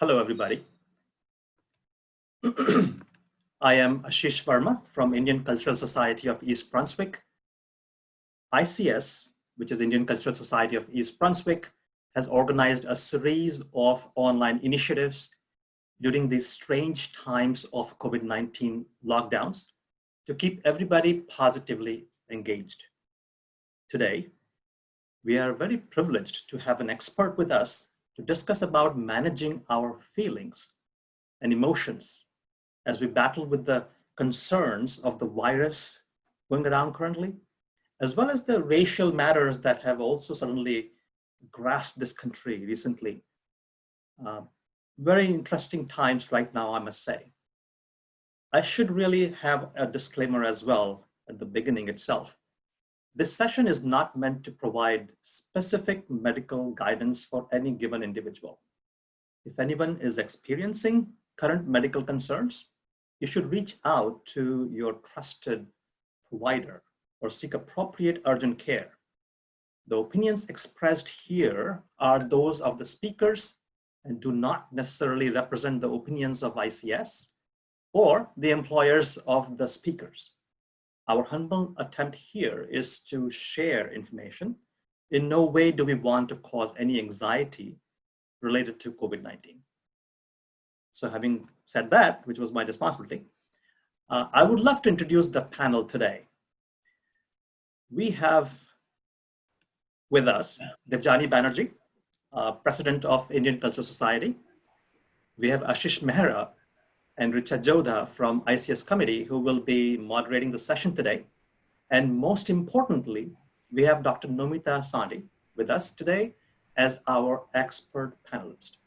Hello, everybody. I am Ashish Verma from Indian Cultural Society of East Brunswick. ICS, which is Indian Cultural Society of East Brunswick, has organized a series of online initiatives during these strange times of COVID-19 lockdowns to keep everybody positively engaged. Today, we are very privileged to have an expert with us to discuss about managing our feelings and emotions as we battle with the concerns of the virus going around currently, as well as the racial matters that have also suddenly grasped this country recently. Very interesting times right now, I must say. I should really have a disclaimer as well at the beginning itself. This session is not meant to provide specific medical guidance for any given individual. If anyone is experiencing current medical concerns, you should reach out to your trusted provider or seek appropriate urgent care. The opinions expressed here are those of the speakers and do not necessarily represent the opinions of ICS or the employers of the speakers. Our humble attempt here is to share information. In no way do we want to cause any anxiety related to COVID-19. So having said that, which was my responsibility, I would love to introduce the panel today. We have with us Debjani Banerjee, President of Indian Cultural Society. We have Ashish Mehra and Richa Jodha from ICS Committee, who will be moderating the session today. And most importantly, we have Dr. Nomita Sonty with us today as our expert panelist.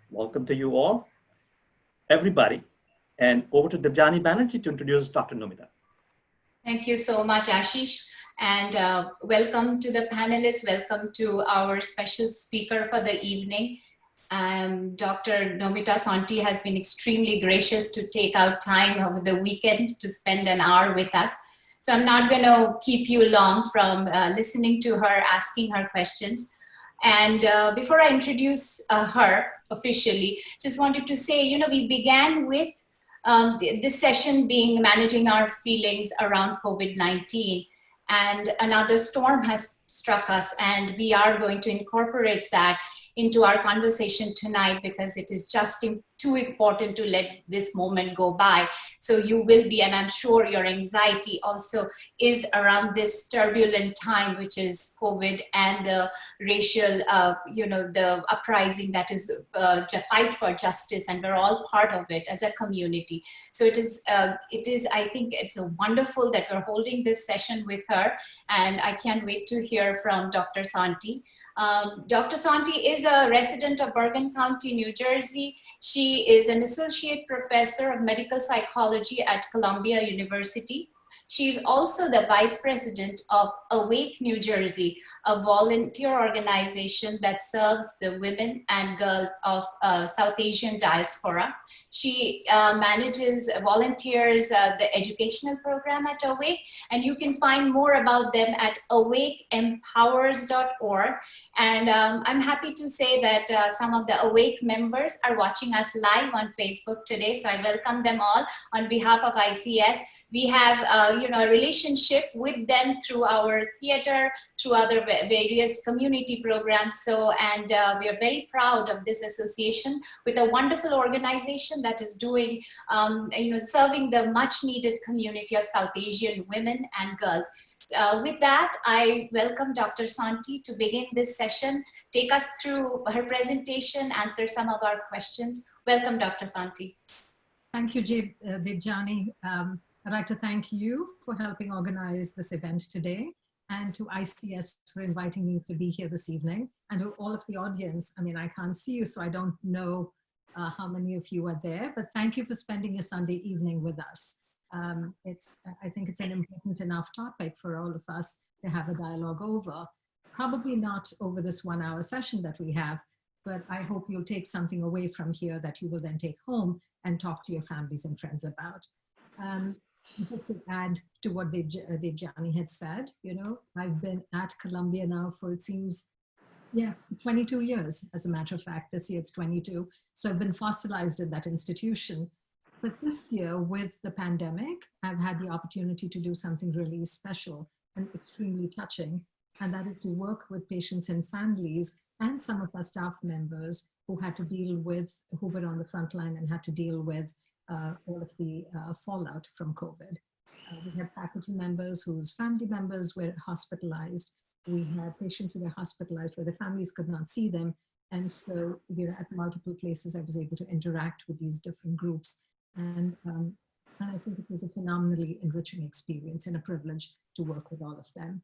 Welcome to you all, everybody. And over to Debjani Banerjee to introduce Dr. Nomita. Thank you so much, Ashish. And welcome to the panelists. Welcome to our special speaker for the evening. Dr. Nomita Sonty has been extremely gracious to take out time over the weekend to spend an hour with us. So I'm not going to keep you long from listening to her, asking her questions. And before I introduce her officially, just wanted to say, we began with this session being managing our feelings around COVID-19. And another storm has struck us, and we are going to incorporate that into our conversation tonight because it is just too important to let this moment go by. So you will be, and I'm sure your anxiety also is around this turbulent time, which is COVID and the racial, the uprising that is fight for justice, and we're all part of it as a community. So it is, I think it's wonderful that we're holding this session with her, and I can't wait to hear from Dr. Sonty. Dr. Sonty is a resident of Bergen County, New Jersey. She is an associate professor of medical psychology at Columbia University. She is also the vice president of Awake New Jersey, a volunteer organization that serves the women and girls of South Asian diaspora. She manages, volunteers the educational program at Awake, and you can find more about them at awakeempowers.org. And I'm happy to say that some of the Awake members are watching us live on Facebook today, so I welcome them all on behalf of ICS. We have a relationship with them through our theater, through other various community programs. So, and we are very proud of this association with a wonderful organization that is doing, serving the much needed community of South Asian women and girls. With that, I welcome Dr. Sonty to begin this session, take us through her presentation, answer some of our questions. Welcome, Dr. Sonty. Thank you, Debjani. I'd like to thank you for helping organize this event today, and to ICS for inviting me to be here this evening, and to all of the audience. I mean, I can't see you, so I don't know how many of you are there, but thank you for spending a Sunday evening with us. I think it's an important enough topic for all of us to have a dialogue over. Probably not over this 1 hour session that we have, but I hope you'll take something away from here that you will then take home and talk to your families and friends about. Just to add to what Debjani had said, I've been at Columbia now for, it seems, Yeah, 22 years, as a matter of fact. This year it's 22. So I've been fossilized in that institution. But this year, with the pandemic, I've had the opportunity to do something really special and extremely touching. And that is to work with patients and families and some of our staff members who had to deal with, who were on the front line and had to deal with all of the fallout from COVID. We had faculty members whose family members were hospitalized. We had patients who were hospitalized where the families could not see them. And so we were at multiple places. I was able to interact with these different groups. And I think it was a phenomenally enriching experience and a privilege to work with all of them.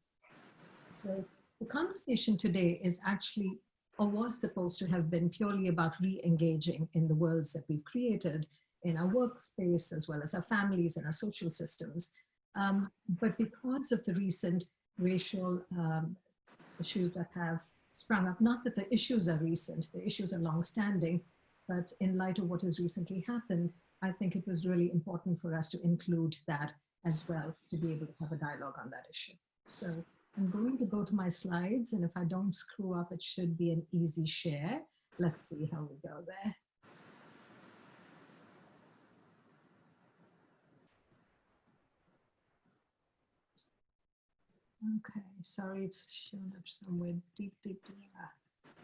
So the conversation today is actually, or was supposed to have been, purely about re-engaging in the worlds that we've created in our workspace, as well as our families and our social systems. But because of the recent racial issues that have sprung up, not that the issues are recent, the issues are long-standing, but in light of what has recently happened, I think it was really important for us to include that as well, to be able to have a dialogue on that issue. So I'm going to go to my slides, and if I don't screw up, it should be an easy share. Let's see how we go there. Okay, sorry, it's shown up somewhere deep.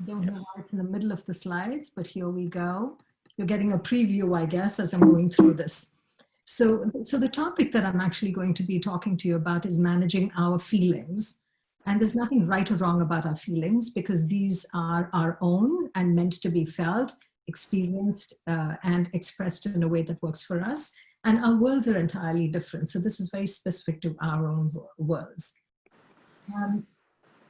Don't know why it's in the middle of the slides, but here we go. You're getting a preview, I guess, as I'm going through this. So the topic that I'm actually going to be talking to you about is managing our feelings. And there's nothing right or wrong about our feelings, because these are our own and meant to be felt, experienced, and expressed in a way that works for us. And our worlds are entirely different. So this is very specific to our own worlds.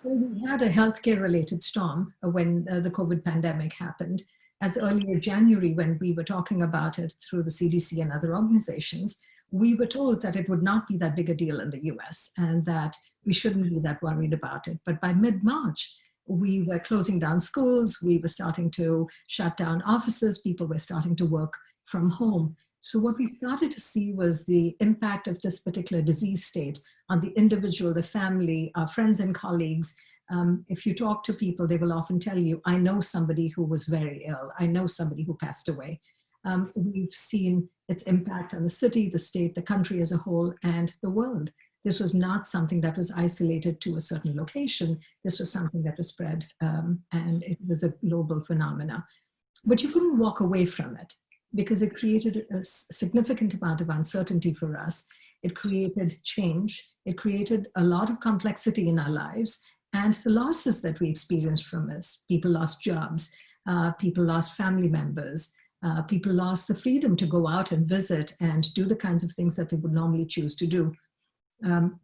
We had a healthcare related storm when the COVID pandemic happened. As early as January, when we were talking about it through the CDC and other organizations, we were told that it would not be that big a deal in the US and that we shouldn't be that worried about it. But by mid-March, we were closing down schools, we were starting to shut down offices, people were starting to work from home. So what we started to see was the impact of this particular disease state on the individual, the family, our friends and colleagues. If you talk to people, they will often tell you, I know somebody who was very ill. I know somebody who passed away. We've seen its impact on the city, the state, the country as a whole, and the world. This was not something that was isolated to a certain location. This was something that was spread, and it was a global phenomena. But you couldn't walk away from it, because it created a significant amount of uncertainty for us. It created change. It created a lot of complexity in our lives, and the losses that we experienced from this. People lost jobs, people lost family members, people lost the freedom to go out and visit and do the kinds of things that they would normally choose to do.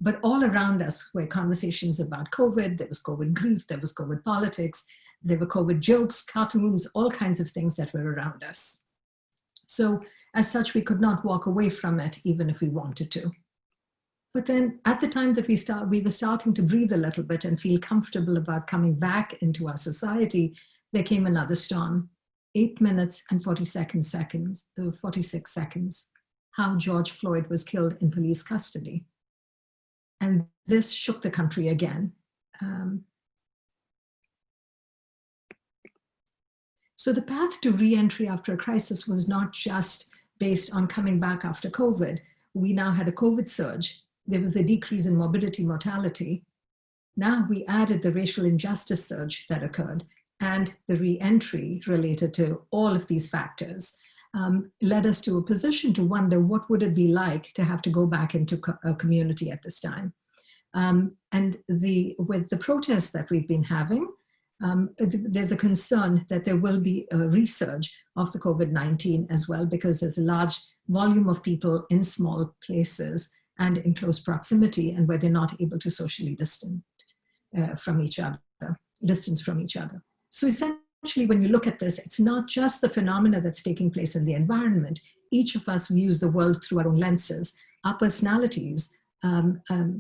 But all around us were conversations about COVID. There was COVID grief, there was COVID politics, there were COVID jokes, cartoons, all kinds of things that were around us. So as such, we could not walk away from it, even if we wanted to. But then at the time that we were starting to breathe a little bit and feel comfortable about coming back into our society, there came another storm. 8 minutes and 46 seconds, how George Floyd was killed in police custody. And this shook the country again. So the path to re-entry after a crisis was not just based on coming back after COVID. We now had a COVID surge. There was a decrease in morbidity, mortality. Now we added the racial injustice surge that occurred, and the re-entry related to all of these factors led us to a position to wonder, what would it be like to have to go back into a community at this time? And with the protests that we've been having, there's a concern that there will be a resurge of the COVID-19 as well, because there's a large volume of people in small places and in close proximity, and where they're not able to socially distance from each other. So essentially, when you look at this, it's not just the phenomena that's taking place in the environment. Each of us views the world through our own lenses. Our personalities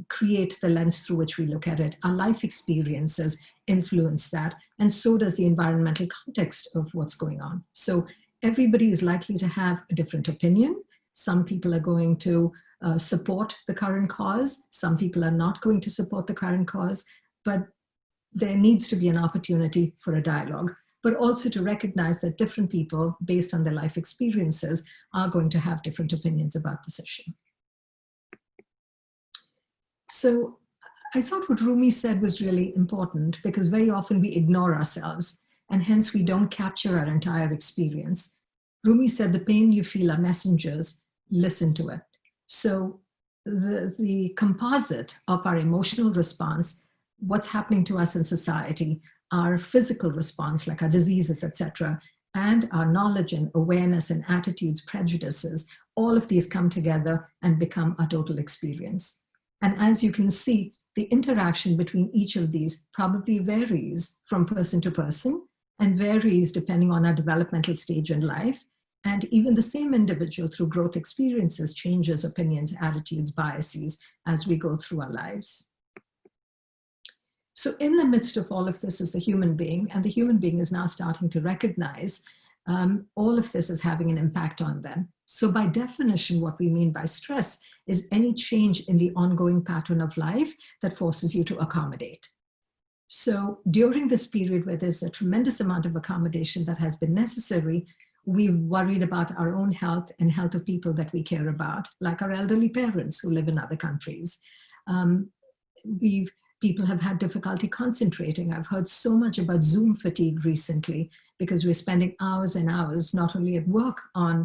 create the lens through which we look at it. Our life experiences influence that, and so does the environmental context of what's going on. So everybody is likely to have a different opinion. Some people are going to support the current cause. Some people are not going to support the current cause. But there needs to be an opportunity for a dialogue, but also to recognize that different people, based on their life experiences, are going to have different opinions about this issue. So I thought what Rumi said was really important, because very often we ignore ourselves and hence we don't capture our entire experience. Rumi said, the pain you feel are messengers, listen to it. So the composite of our emotional response, what's happening to us in society, our physical response, like our diseases, etc., and our knowledge and awareness and attitudes, prejudices, all of these come together and become a total experience. And as you can see, the interaction between each of these probably varies from person to person and varies depending on our developmental stage in life. And even the same individual through growth experiences changes opinions, attitudes, biases as we go through our lives. So in the midst of all of this is the human being, and the human being is now starting to recognize all of this is having an impact on them. So by definition, what we mean by stress is any change in the ongoing pattern of life that forces you to accommodate. So during this period where there's a tremendous amount of accommodation that has been necessary, we've worried about our own health and health of people that we care about, like our elderly parents who live in other countries. People have had difficulty concentrating. I've heard so much about Zoom fatigue recently because we're spending hours and hours, not only at work on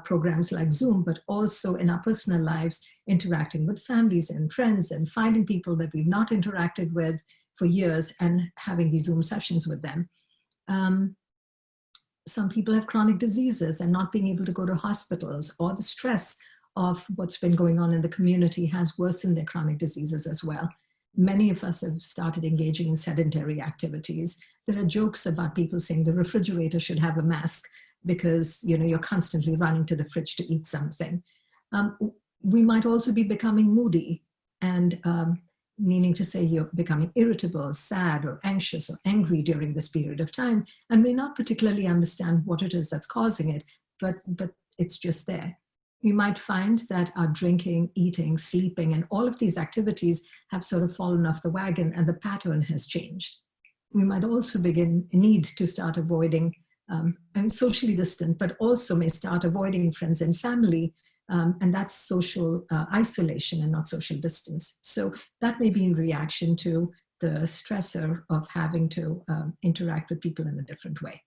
programs like Zoom, but also in our personal lives, interacting with families and friends and finding people that we've not interacted with for years and having these Zoom sessions with them. Some people have chronic diseases and not being able to go to hospitals, or the stress of what's been going on in the community has worsened their chronic diseases as well. Many of us have started engaging in sedentary activities. There are jokes about people saying the refrigerator should have a mask because you're constantly running to the fridge to eat something. We might also be becoming moody, and meaning to say you're becoming irritable, sad, or anxious or angry during this period of time, and may not particularly understand what it is that's causing it, but it's just there. We might find that our drinking, eating, sleeping, and all of these activities have sort of fallen off the wagon and the pattern has changed. We might also need to start avoiding, socially distant, but also may start avoiding friends and family, and that's social isolation and not social distance. So that may be in reaction to the stressor of having to interact with people in a different way.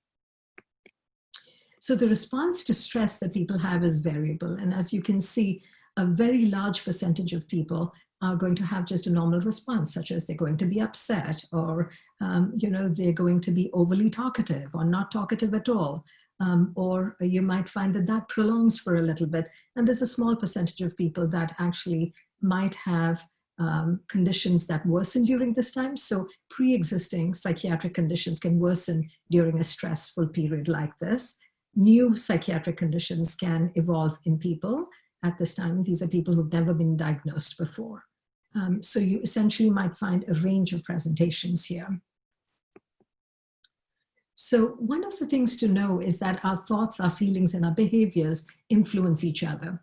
So the response to stress that people have is variable. And as you can see, a very large percentage of people are going to have just a normal response, such as they're going to be upset, or they're going to be overly talkative or not talkative at all. Or you might find that prolongs for a little bit. And there's a small percentage of people that actually might have conditions that worsen during this time. So pre-existing psychiatric conditions can worsen during a stressful period like this. New psychiatric conditions can evolve in people at this time. These are people who've never been diagnosed before. So you essentially might find a range of presentations here. So one of the things to know is that our thoughts, our feelings, and our behaviors influence each other.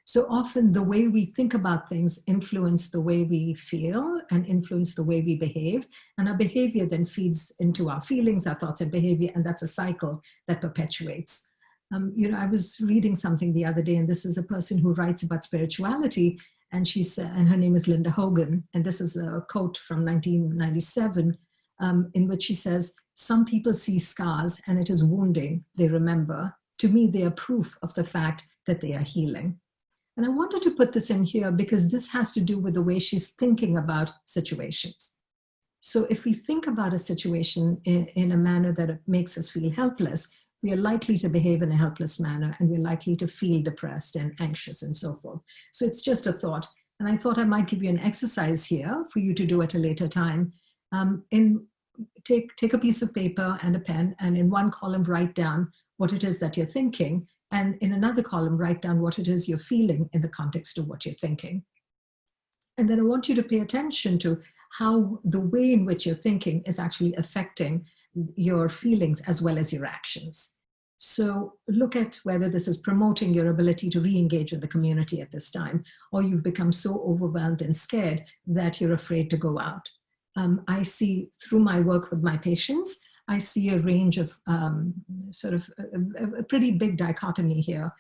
So often the way we think about things influence the way we feel and influence the way we behave. And our behavior then feeds into our feelings, our thoughts and behavior, and that's a cycle that perpetuates. I was reading something the other day, and this is a person who writes about spirituality, and and her name is Linda Hogan. And this is a quote from 1997, in which she says, "Some people see scars and it is wounding, they remember. To me, they are proof of the fact that they are healing." And I wanted to put this in here because this has to do with the way she's thinking about situations. So if we think about a situation in a manner that makes us feel helpless, we are likely to behave in a helpless manner, and we're likely to feel depressed and anxious and so forth. So it's just a thought. And I thought I might give you an exercise here for you to do at a later time. Take a piece of paper and a pen, and in one column, write down what it is that you're thinking. And in another column, write down what it is you're feeling in the context of what you're thinking. And then I want you to pay attention to how the way in which you're thinking is actually affecting your feelings as well as your actions. So look at whether this is promoting your ability to re-engage with the community at this time, or you've become so overwhelmed and scared that you're afraid to go out. I see through my work with my patients, I see a range of sort of a pretty big dichotomy here.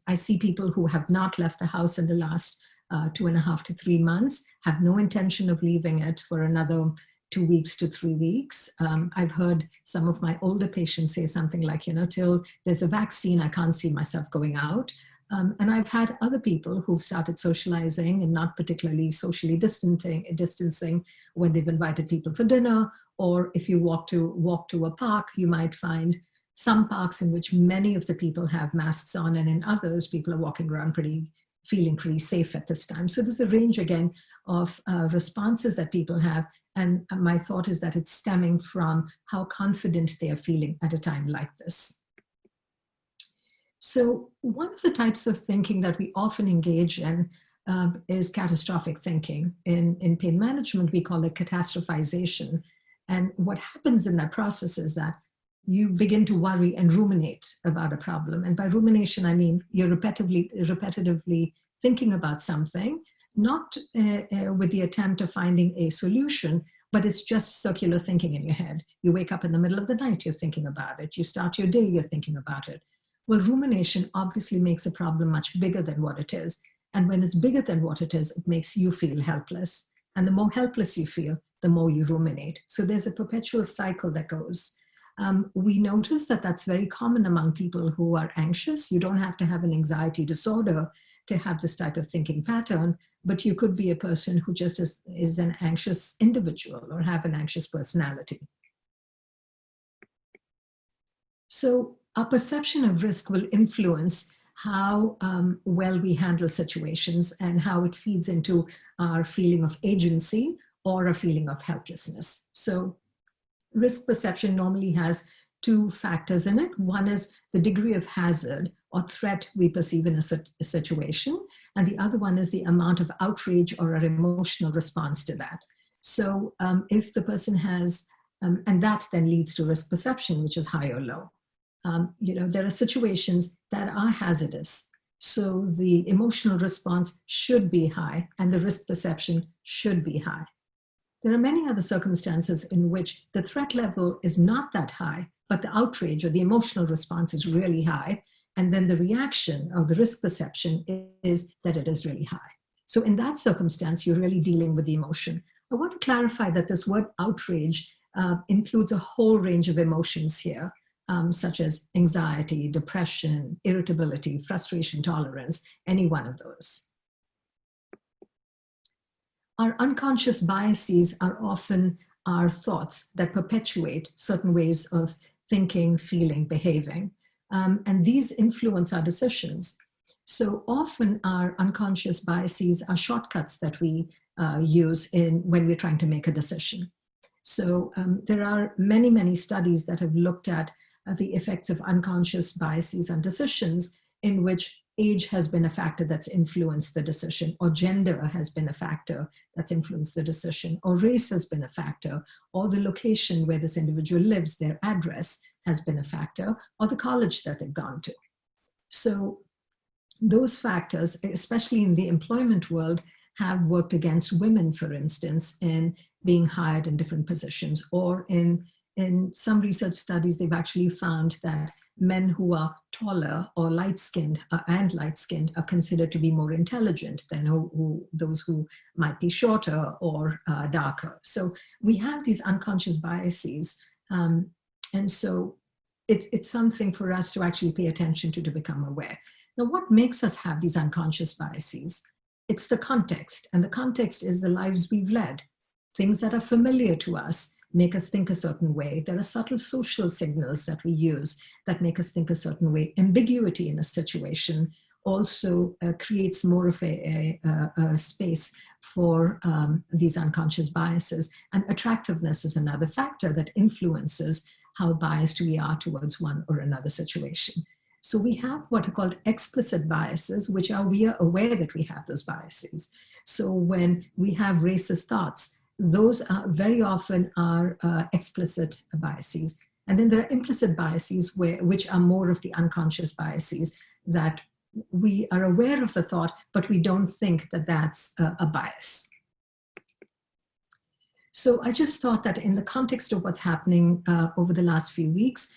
I see people who have not left the house in the last 2.5 to 3 months, have no intention of leaving it for another 2 weeks to 3 weeks. I've heard some of my older patients say something like, till there's a vaccine, I can't see myself going out. And I've had other people who've started socializing and not particularly socially distancing when they've invited people for dinner, or if you walk to a park, you might find some parks in which many of the people have masks on, and in others, people are walking around feeling pretty safe at this time. So there's a range again of responses that people have. And my thought is that it's stemming from how confident they are feeling at a time like this. So one of the types of thinking that we often engage in is catastrophic thinking. In pain management, we call it catastrophization. And what happens in that process is that you begin to worry and ruminate about a problem. And by rumination, I mean you're repetitively thinking about something, not with the attempt of finding a solution, but it's just circular thinking in your head. You wake up in the middle of the night, you're thinking about it. You start your day, you're thinking about it. Well, rumination obviously makes a problem much bigger than what it is. And when it's bigger than what it is, it makes you feel helpless. And the more helpless you feel, the more you ruminate. So there's a perpetual cycle that goes. We notice that that's very common among people who are anxious. You don't have to have an anxiety disorder to have this type of thinking pattern, but you could be a person who just is an anxious individual or have an anxious personality. So our perception of risk will influence how well we handle situations and how it feeds into our feeling of agency or a feeling of helplessness. So risk perception normally has two factors in it. One is the degree of hazard or threat we perceive in a situation, and the other one is the amount of outrage or an emotional response to that. So if the person has, and that then leads to risk perception, which is high or low. There are situations that are hazardous. So the emotional response should be high and the risk perception should be high. There are many other circumstances in which the threat level is not that high, but the outrage or the emotional response is really high. And then the reaction of the risk perception is that it is really high. So in that circumstance, you're really dealing with the emotion. I want to clarify that this word outrage includes a whole range of emotions here. Such as anxiety, depression, irritability, frustration tolerance, any one of those. Our unconscious biases are often our thoughts that perpetuate certain ways of thinking, feeling, behaving. And these influence our decisions. So often our unconscious biases are shortcuts that we use when we're trying to make a decision. So there are many, many studies that have looked at the effects of unconscious biases on decisions, in which age has been a factor that's influenced the decision, or gender has been a factor that's influenced the decision, or race has been a factor, or the location where this individual lives, their address has been a factor, or the college that they've gone to. So those factors, especially in the employment world, have worked against women, for instance, in being hired in different positions, or in some research studies, they've actually found that men who are taller or light-skinned are considered to be more intelligent than those who might be shorter or darker. So we have these unconscious biases. And so it's something for us to actually pay attention to become aware. Now, what makes us have these unconscious biases? It's the context, and the context is the lives we've led. Things that are familiar to us make us think a certain way. There are subtle social signals that we use that make us think a certain way. Ambiguity in a situation also creates more of a space for these unconscious biases. And attractiveness is another factor that influences how biased we are towards one or another situation. So we have what are called explicit biases, which are we are aware that we have those biases. So when we have racist thoughts, those are very often are explicit biases. And then there are implicit biases which are more of the unconscious biases that we are aware of the thought, but we don't think that that's a bias. So I just thought that in the context of what's happening over the last few weeks,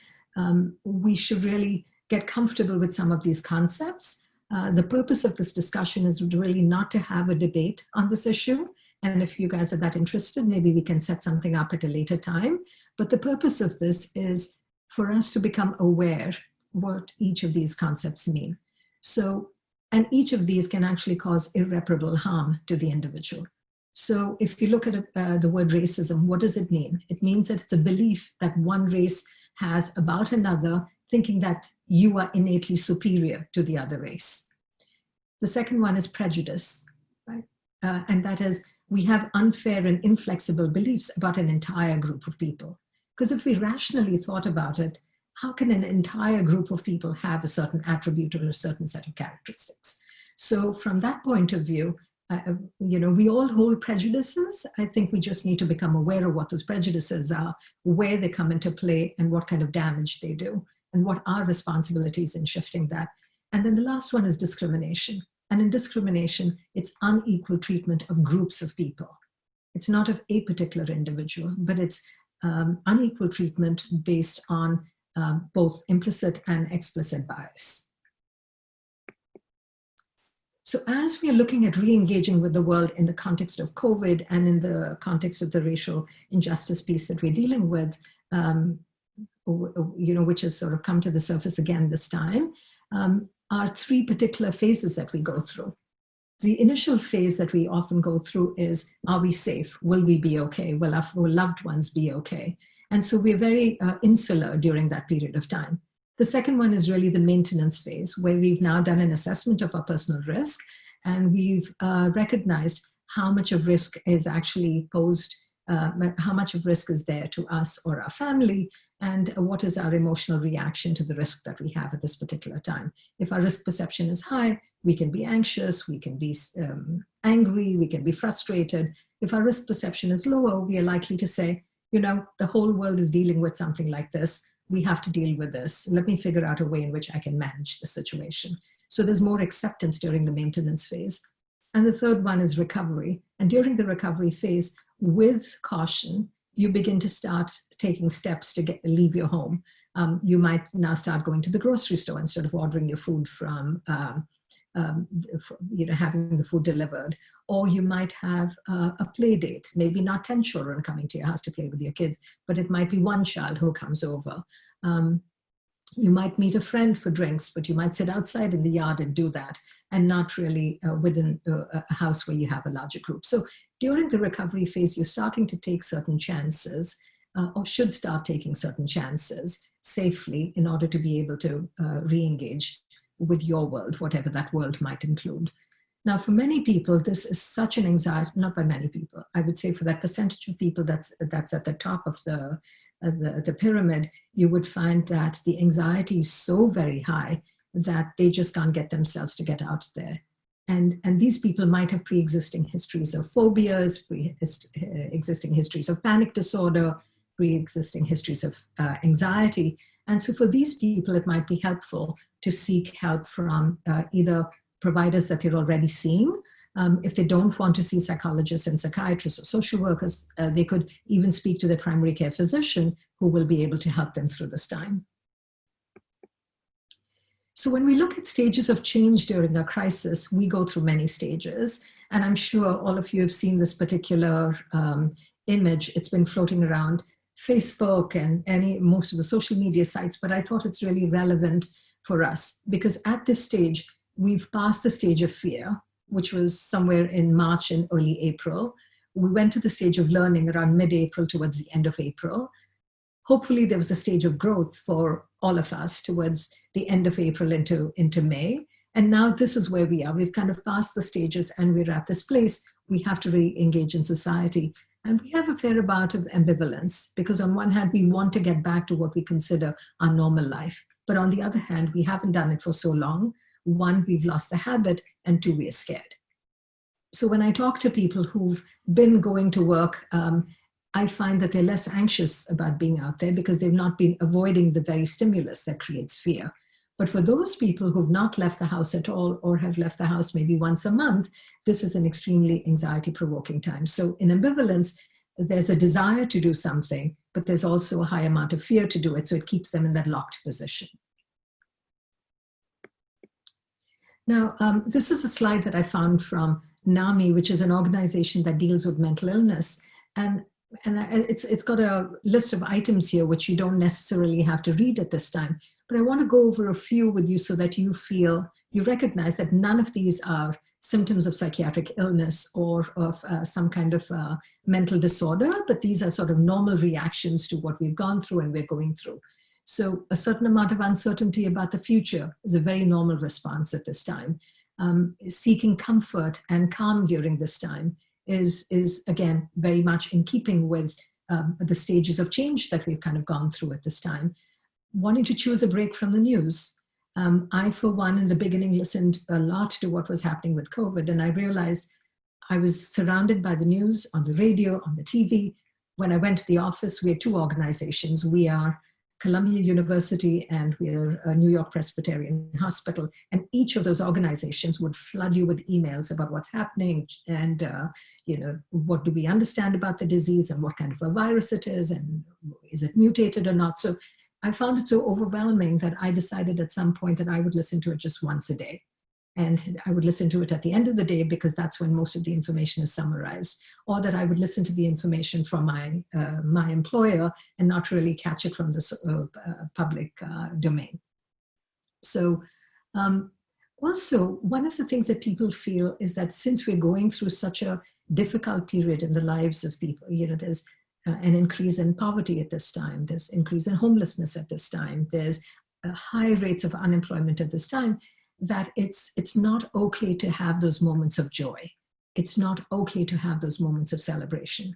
we should really get comfortable with some of these concepts. The purpose of this discussion is really not to have a debate on this issue. And if you guys are that interested, maybe we can set something up at a later time. But the purpose of this is for us to become aware what each of these concepts mean. So, and each of these can actually cause irreparable harm to the individual. So if you look at the word racism, what does it mean? It means that it's a belief that one race has about another, thinking that you are innately superior to the other race. The second one is prejudice, right? And that is, we have unfair and inflexible beliefs about an entire group of people. Because if we rationally thought about it, how can an entire group of people have a certain attribute or a certain set of characteristics? So from that point of view, we all hold prejudices. I think we just need to become aware of what those prejudices are, where they come into play, and what kind of damage they do, and what are responsibilities in shifting that. And then the last one is discrimination. And in discrimination, it's unequal treatment of groups of people. It's not of a particular individual, but it's unequal treatment based on both implicit and explicit bias. So as we are looking at re-engaging with the world in the context of COVID and in the context of the racial injustice piece that we're dealing with, which has sort of come to the surface again this time, are three particular phases that we go through. The initial phase that we often go through is, are we safe? Will we be okay? Will our loved ones be okay? And so we're very insular during that period of time. The second one is really the maintenance phase, where we've now done an assessment of our personal risk, and we've recognized how much of risk is actually posed, how much of risk is there to us or our family, and what is our emotional reaction to the risk that we have at this particular time. If our risk perception is high, we can be anxious, we can be angry, we can be frustrated. If our risk perception is lower, we are likely to say, the whole world is dealing with something like this. We have to deal with this. Let me figure out a way in which I can manage the situation. So there's more acceptance during the maintenance phase. And the third one is recovery. And during the recovery phase, with caution, you begin to start taking steps to leave your home. You might now start going to the grocery store instead of ordering your food from, having the food delivered. Or you might have a play date, maybe not 10 children coming to your house to play with your kids, but it might be one child who comes over. You might meet a friend for drinks, but you might sit outside in the yard and do that, and not really within a house where you have a larger group. So during the recovery phase, you're starting to take certain chances, or should start taking certain chances safely in order to be able to re-engage with your world, whatever that world might include. Now, for many people, this is such an anxiety, not by many people, I would say for that percentage of people that's at the top of the pyramid, you would find that the anxiety is so very high that they just can't get themselves to get out there. And these people might have pre-existing histories of phobias, pre-existing histories of panic disorder, pre-existing histories of anxiety. And so for these people, it might be helpful to seek help from either providers that they're already seeing. If they don't want to see psychologists and psychiatrists or social workers, they could even speak to their primary care physician, who will be able to help them through this time. So when we look at stages of change during a crisis, we go through many stages. And I'm sure all of you have seen this particular image. It's been floating around Facebook and most of the social media sites, but I thought it's really relevant for us because at this stage, we've passed the stage of fear, which was somewhere in March and early April. We went to the stage of learning around mid-April towards the end of April. Hopefully there was a stage of growth for all of us towards the end of April into May. And now this is where we are. We've kind of passed the stages and we're at this place. We have to re-engage in society. And we have a fair amount of ambivalence because on one hand, we want to get back to what we consider our normal life. But on the other hand, we haven't done it for so long. One, we've lost the habit, and two, we're scared. So when I talk to people who've been going to work, I find that they're less anxious about being out there because they've not been avoiding the very stimulus that creates fear. But for those people who've not left the house at all or have left the house maybe once a month, this is an extremely anxiety-provoking time. So in ambivalence, there's a desire to do something, but there's also a high amount of fear to do it. So it keeps them in that locked position. Now, this is a slide that I found from NAMI, which is an organization that deals with mental illness. And it's got a list of items here, which you don't necessarily have to read at this time. But I want to go over a few with you so that you recognize that none of these are symptoms of psychiatric illness or of some kind of mental disorder, but these are sort of normal reactions to what we've gone through and we're going through. So a certain amount of uncertainty about the future is a very normal response at this time. Seeking comfort and calm during this time is again, very much in keeping with the stages of change that we've kind of gone through at this time. Wanting to choose a break from the news. I, for one, in the beginning, listened a lot to what was happening with COVID, and I realized I was surrounded by the news, on the radio, on the TV. When I went to the office, we had two organizations. We are Columbia University and we're New York Presbyterian Hospital. And each of those organizations would flood you with emails about what's happening and, what do we understand about the disease and what kind of a virus it is and is it mutated or not. So I found it so overwhelming that I decided at some point that I would listen to it just once a day. And I would listen to it at the end of the day because that's when most of the information is summarized, or that I would listen to the information from my employer and not really catch it from the public domain. So also, one of the things that people feel is that since we're going through such a difficult period in the lives of people, there's an increase in poverty at this time, there's increase in homelessness at this time, there's high rates of unemployment at this time, that it's not okay to have those moments of joy. It's not okay to have those moments of celebration.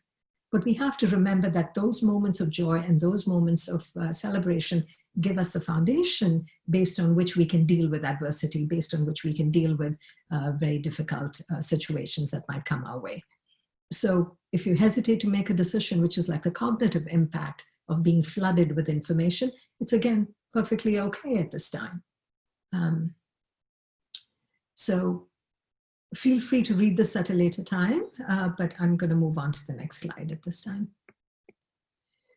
But we have to remember that those moments of joy and those moments of celebration give us the foundation based on which we can deal with adversity, based on which we can deal with very difficult situations that might come our way. So if you hesitate to make a decision, which is like the cognitive impact of being flooded with information, it's again perfectly okay at this time. So feel free to read this at a later time, but I'm going to move on to the next slide at this time.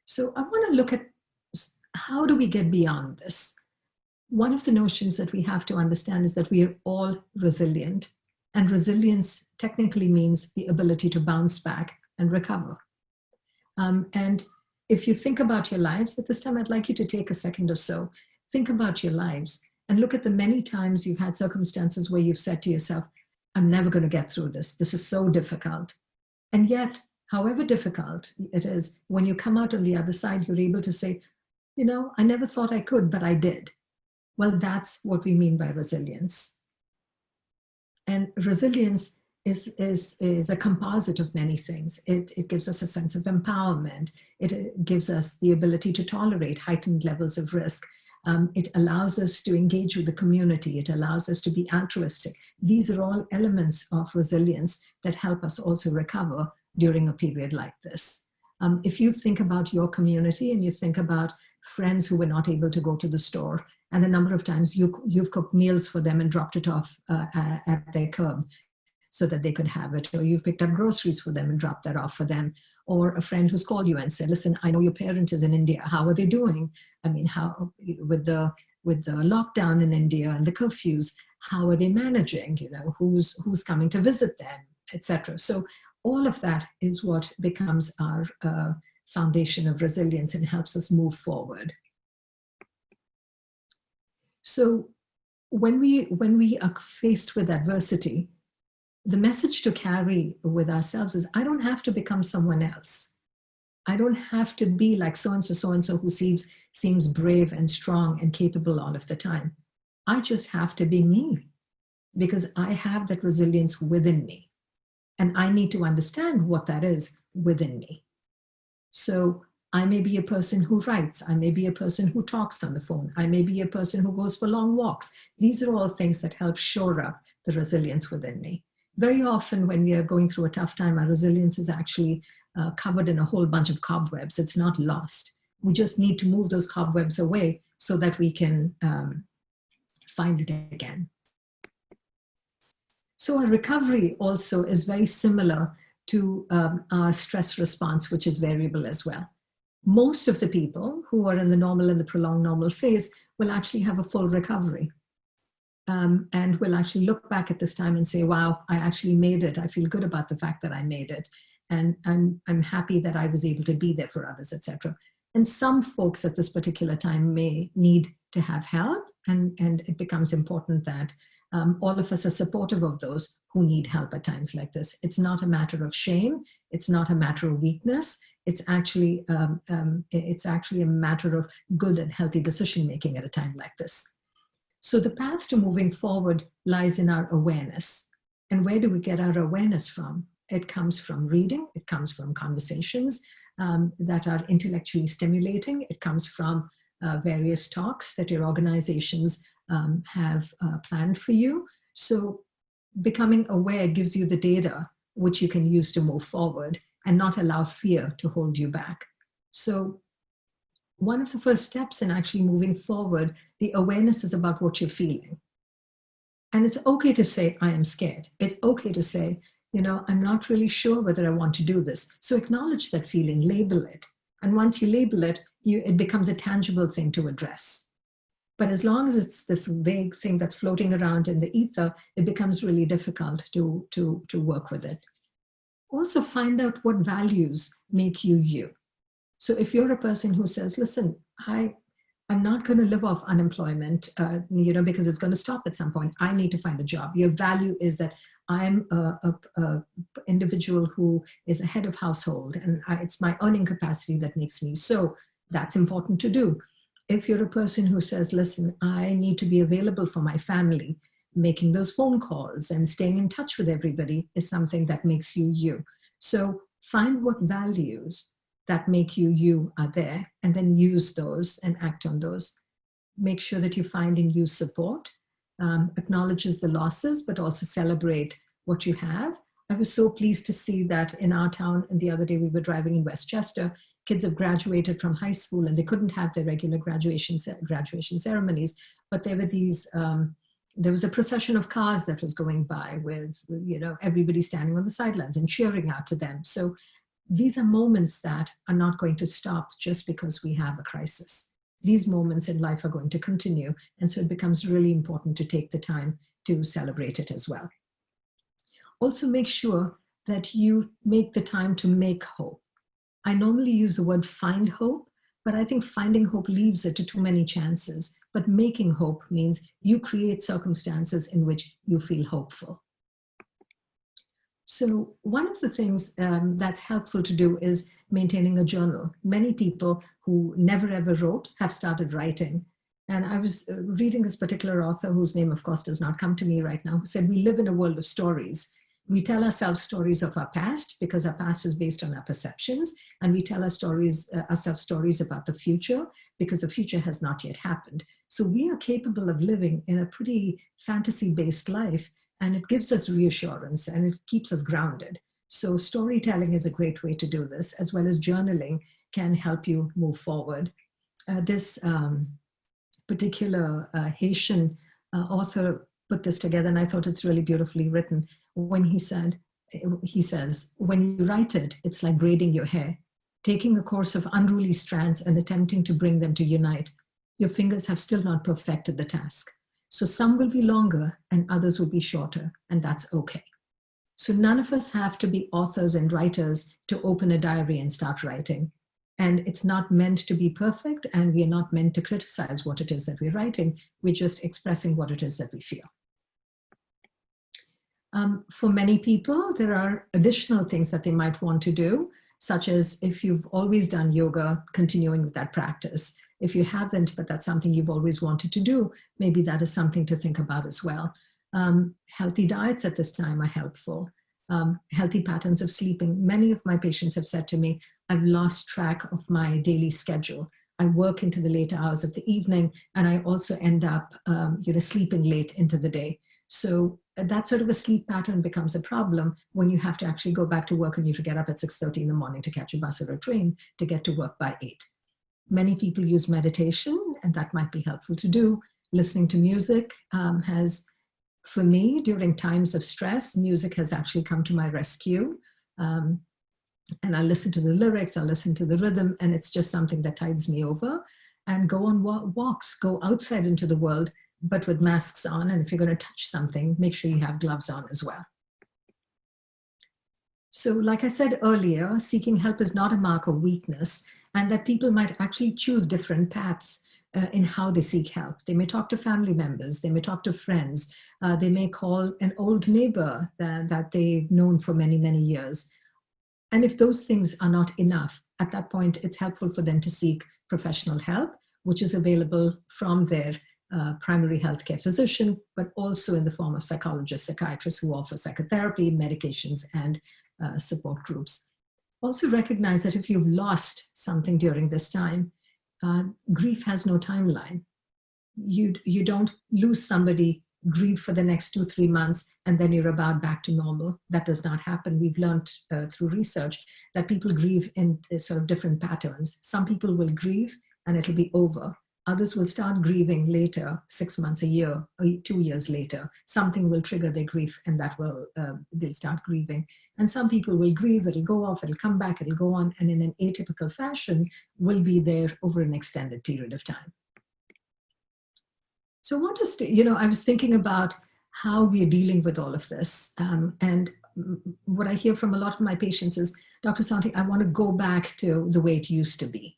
So I want to look at how do we get beyond this? One of the notions that we have to understand is that we are all resilient, and resilience technically means the ability to bounce back and recover. And if you think about your lives at this time, I'd like you to take a second or so, think about your lives and look at the many times you've had circumstances where you've said to yourself, I'm never going to get through this. This is so difficult. And yet, however difficult it is, when you come out on the other side, you're able to say, I never thought I could, but I did. Well, that's what we mean by resilience. And resilience is a composite of many things. It gives us a sense of empowerment. It gives us the ability to tolerate heightened levels of risk. It allows us to engage with the community. It allows us to be altruistic. These are all elements of resilience that help us also recover during a period like this. If you think about your community and you think about friends who were not able to go to the store, and the number of times you've cooked meals for them and dropped it off at their curb so that they could have it, or you've picked up groceries for them and dropped that off for them, or a friend who's called you and said, listen, I know your parent is in India. How are they doing? I mean, how with the lockdown in India and the curfews, how are they managing? Who's coming to visit them, etc. So all of that is what becomes our foundation of resilience and helps us move forward. So when we are faced with adversity, the message to carry with ourselves is, I don't have to become someone else. I don't have to be like so-and-so who seems brave and strong and capable all of the time. I just have to be me because I have that resilience within me. And I need to understand what that is within me. So I may be a person who writes. I may be a person who talks on the phone. I may be a person who goes for long walks. These are all things that help shore up the resilience within me. Very often when we are going through a tough time, our resilience is actually covered in a whole bunch of cobwebs. It's not lost. We just need to move those cobwebs away so that we can find it again. So our recovery also is very similar to our stress response, which is variable as well. Most of the people who are in the normal and the prolonged normal phase will actually have a full recovery. And will actually look back at this time and say, wow, I actually made it. I feel good about the fact that I made it. And I'm happy that I was able to be there for others, etc. And some folks at this particular time may need to have help. And it becomes important that all of us are supportive of those who need help at times like this. It's not a matter of shame. It's not a matter of weakness. It's actually a matter of good and healthy decision-making at a time like this. So the path to moving forward lies in our awareness. And where do we get our awareness from? It comes from reading. It comes from conversations that are intellectually stimulating. It comes from various talks that your organizations have planned for you. So becoming aware gives you the data which you can use to move forward and not allow fear to hold you back. So one of the first steps in actually moving forward, the awareness is about what you're feeling. And it's okay to say, I am scared. It's okay to say, I'm not really sure whether I want to do this. So acknowledge that feeling, label it. And once you label it, it becomes a tangible thing to address. But as long as it's this vague thing that's floating around in the ether, it becomes really difficult to work with it. Also find out what values make you you. So if you're a person who says, listen, I'm not going to live off unemployment, because it's going to stop at some point. I need to find a job. Your value is that I'm a individual who is a head of household, and it's my earning capacity that makes me. So that's important to do. If you're a person who says, listen, I need to be available for my family, making those phone calls and staying in touch with everybody is something that makes you you. So find what values that make you you are there, and then use those and act on those. Make sure that you find and use support, acknowledges the losses, but also celebrate what you have. I was so pleased to see that in our town, and the other day we were driving in Westchester, kids have graduated from high school and they couldn't have their regular graduation ceremonies, but there were these, there was a procession of cars that was going by with, everybody standing on the sidelines and cheering out to them. So these are moments that are not going to stop just because we have a crisis. These moments in life are going to continue. And so it becomes really important to take the time to celebrate it as well. Also make sure that you make the time to make hope. I normally use the word find hope, but I think finding hope leaves it to too many chances. But making hope means you create circumstances in which you feel hopeful. So one of the things that's helpful to do is maintaining a journal. Many people who never ever wrote have started writing. And I was reading this particular author, whose name of course does not come to me right now, who said, we live in a world of stories. We tell ourselves stories of our past because our past is based on our perceptions. And we tell ourselves stories about the future because the future has not yet happened. So we are capable of living in a pretty fantasy-based life, and it gives us reassurance and it keeps us grounded. So storytelling is a great way to do this, as well as journaling can help you move forward. This particular Haitian author put this together, and I thought it's really beautifully written. When he says, when you write it, it's like braiding your hair, taking a course of unruly strands and attempting to bring them to unite. Your fingers have still not perfected the task. So some will be longer and others will be shorter, and that's okay. So none of us have to be authors and writers to open a diary and start writing. And it's not meant to be perfect, and we are not meant to criticize what it is that we're writing. We're just expressing what it is that we feel. For many people, there are additional things that they might want to do, such as if you've always done yoga, continuing with that practice. If you haven't, but that's something you've always wanted to do, maybe that is something to think about as well. Healthy diets at this time are helpful. Healthy patterns of sleeping. Many of my patients have said to me, I've lost track of my daily schedule. I work into the late hours of the evening, and I also end up sleeping late into the day. So that sort of a sleep pattern becomes a problem when you have to actually go back to work and you have to get up at 6:30 in the morning to catch a bus or a train to get to work by 8. Many people use meditation, and that might be helpful to do. Listening to music has, for me, during times of stress, music has actually come to my rescue. And I listen to the lyrics, I listen to the rhythm, and it's just something that tides me over. And go on walks, go outside into the world, but with masks on. And if you're going to touch something, make sure you have gloves on as well. So like I said earlier, seeking help is not a mark of weakness, and that people might actually choose different paths in how they seek help. They may talk to family members, they may talk to friends, they may call an old neighbor that they've known for many, many years. And if those things are not enough, at that point, it's helpful for them to seek professional help, which is available from their primary healthcare physician, but also in the form of psychologists, psychiatrists who offer psychotherapy, medications, and support groups. Also recognize that if you've lost something during this time, grief has no timeline. You don't lose somebody, grieve for the next 2-3 months, and then you're about back to normal. That does not happen. We've learned through research that people grieve in sort of different patterns. Some people will grieve and it'll be over. Others will start grieving later, 6 months, a year, or 2 years later. Something will trigger their grief, and that will they'll start grieving. And some people will grieve, it'll go off, it'll come back, it'll go on, and in an atypical fashion will be there over an extended period of time. So I want us to, I was thinking about how we are dealing with all of this. And what I hear from a lot of my patients is, Dr. Sonty, I want to go back to the way it used to be.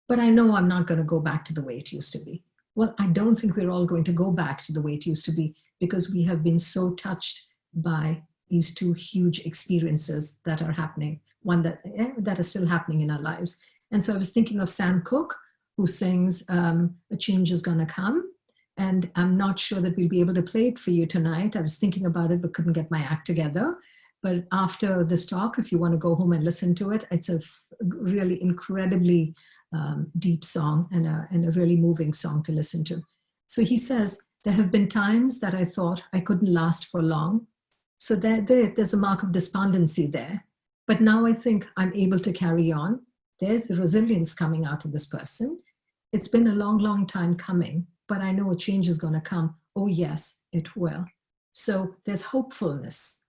But I know I'm not going to go back to the way it used to be. Well, I don't think we're all going to go back to the way it used to be, because we have been so touched by these two huge experiences that are happening, one that is still happening in our lives. And so I was thinking of Sam Cooke, who sings A Change Is Gonna Come. And I'm not sure that we'll be able to play it for you tonight. I was thinking about it, but couldn't get my act together. But after this talk, if you want to go home and listen to it, it's a really incredibly deep song and a really moving song to listen to. So he says, there have been times that I thought I couldn't last for long. So there's a mark of despondency there. But now I think I'm able to carry on. There's the resilience coming out of this person. It's been a long, long time coming, but I know a change is going to come. Oh yes, it will. So there's hopefulness.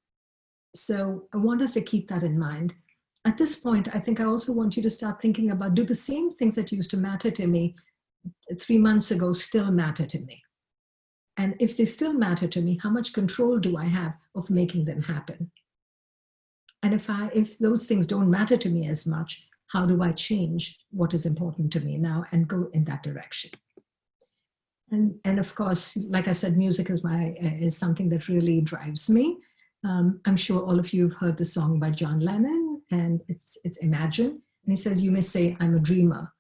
So I want us to keep that in mind. At this point, I think I also want you to start thinking about, do the same things that used to matter to me 3 months ago still matter to me? And if they still matter to me, how much control do I have of making them happen? And if those things don't matter to me as much, how do I change what is important to me now and go in that direction? And of course, like I said, music is something that really drives me. I'm sure all of you have heard the song by John Lennon, and it's Imagine. And he says, you may say, I'm a dreamer.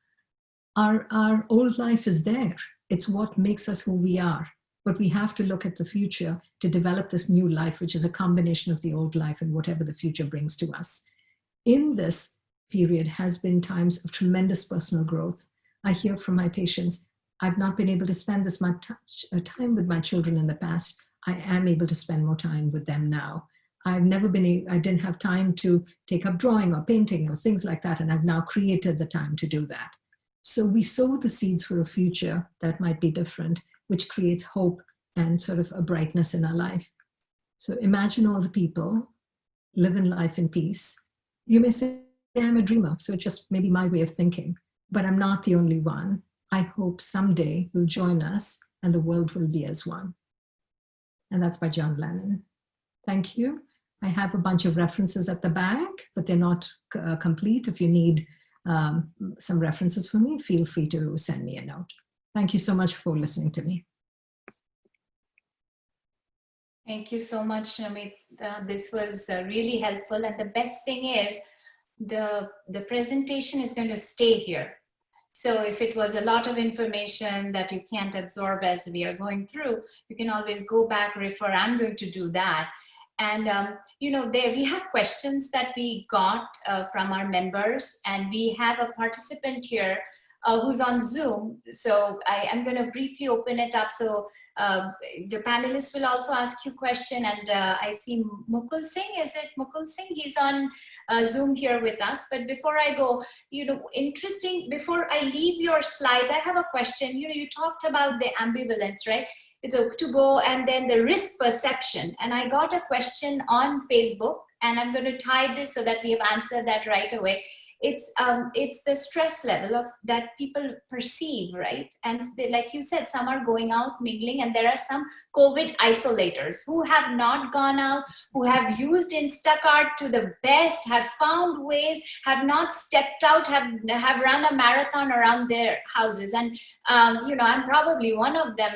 Our old life is there. It's what makes us who we are. But we have to look at the future to develop this new life, which is a combination of the old life and whatever the future brings to us. In this period has been times of tremendous personal growth. I hear from my patients, I've not been able to spend this much time with my children in the past. I am able to spend more time with them now. I didn't have time to take up drawing or painting or things like that, and I've now created the time to do that. So we sow the seeds for a future that might be different, which creates hope and sort of a brightness in our life. So imagine all the people live in life in peace. You may say, I'm a dreamer, so it's just maybe my way of thinking, but I'm not the only one. I hope someday you'll join us and the world will be as one. And that's by John Lennon. Thank you. I have a bunch of references at the back, but they're not complete. If you need some references for me, feel free to send me a note. Thank you so much for listening to me. Thank you so much, Nomita. This was really helpful. And the best thing is the presentation is going to stay here. So if it was a lot of information that you can't absorb as we are going through, you can always go back, refer. I'm going to do that. And, we have questions that we got from our members, and we have a participant here who's on Zoom. So I am going to briefly open it up. So the panelists will also ask you a question. And I see Mukul Singh. Is it Mukul Singh? He's on Zoom here with us. But before I go, interesting, before I leave your slides, I have a question. You talked about the ambivalence, right? To go, and then the risk perception. And I got a question on Facebook and I'm going to tie this so that we have answered that right away. It's the stress level of that people perceive, right? And they, like you said, some are going out mingling, and there are some COVID isolators who have not gone out, who have used Instacart to the best, have found ways, have not stepped out, have run a marathon around their houses. And you know, I'm probably one of them,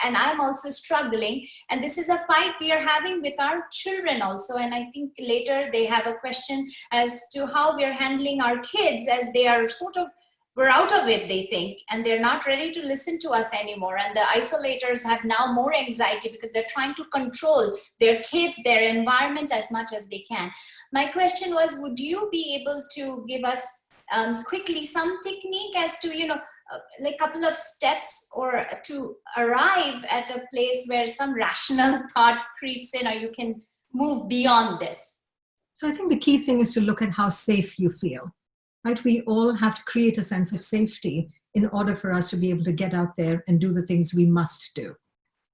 and I'm also struggling. And this is a fight we are having with our children also. And I think later they have a question as to how we are handling our kids, as they are sort of, we're out of it, they think, and they're not ready to listen to us anymore. And the isolators have now more anxiety because they're trying to control their kids, their environment as much as they can. My question was, would you be able to give us quickly some technique as to, you know, like a couple of steps or to arrive at a place where some rational thought creeps in, or you can move beyond this? So I think the key thing is to look at how safe you feel, right? We all have to create a sense of safety in order for us to be able to get out there and do the things we must do.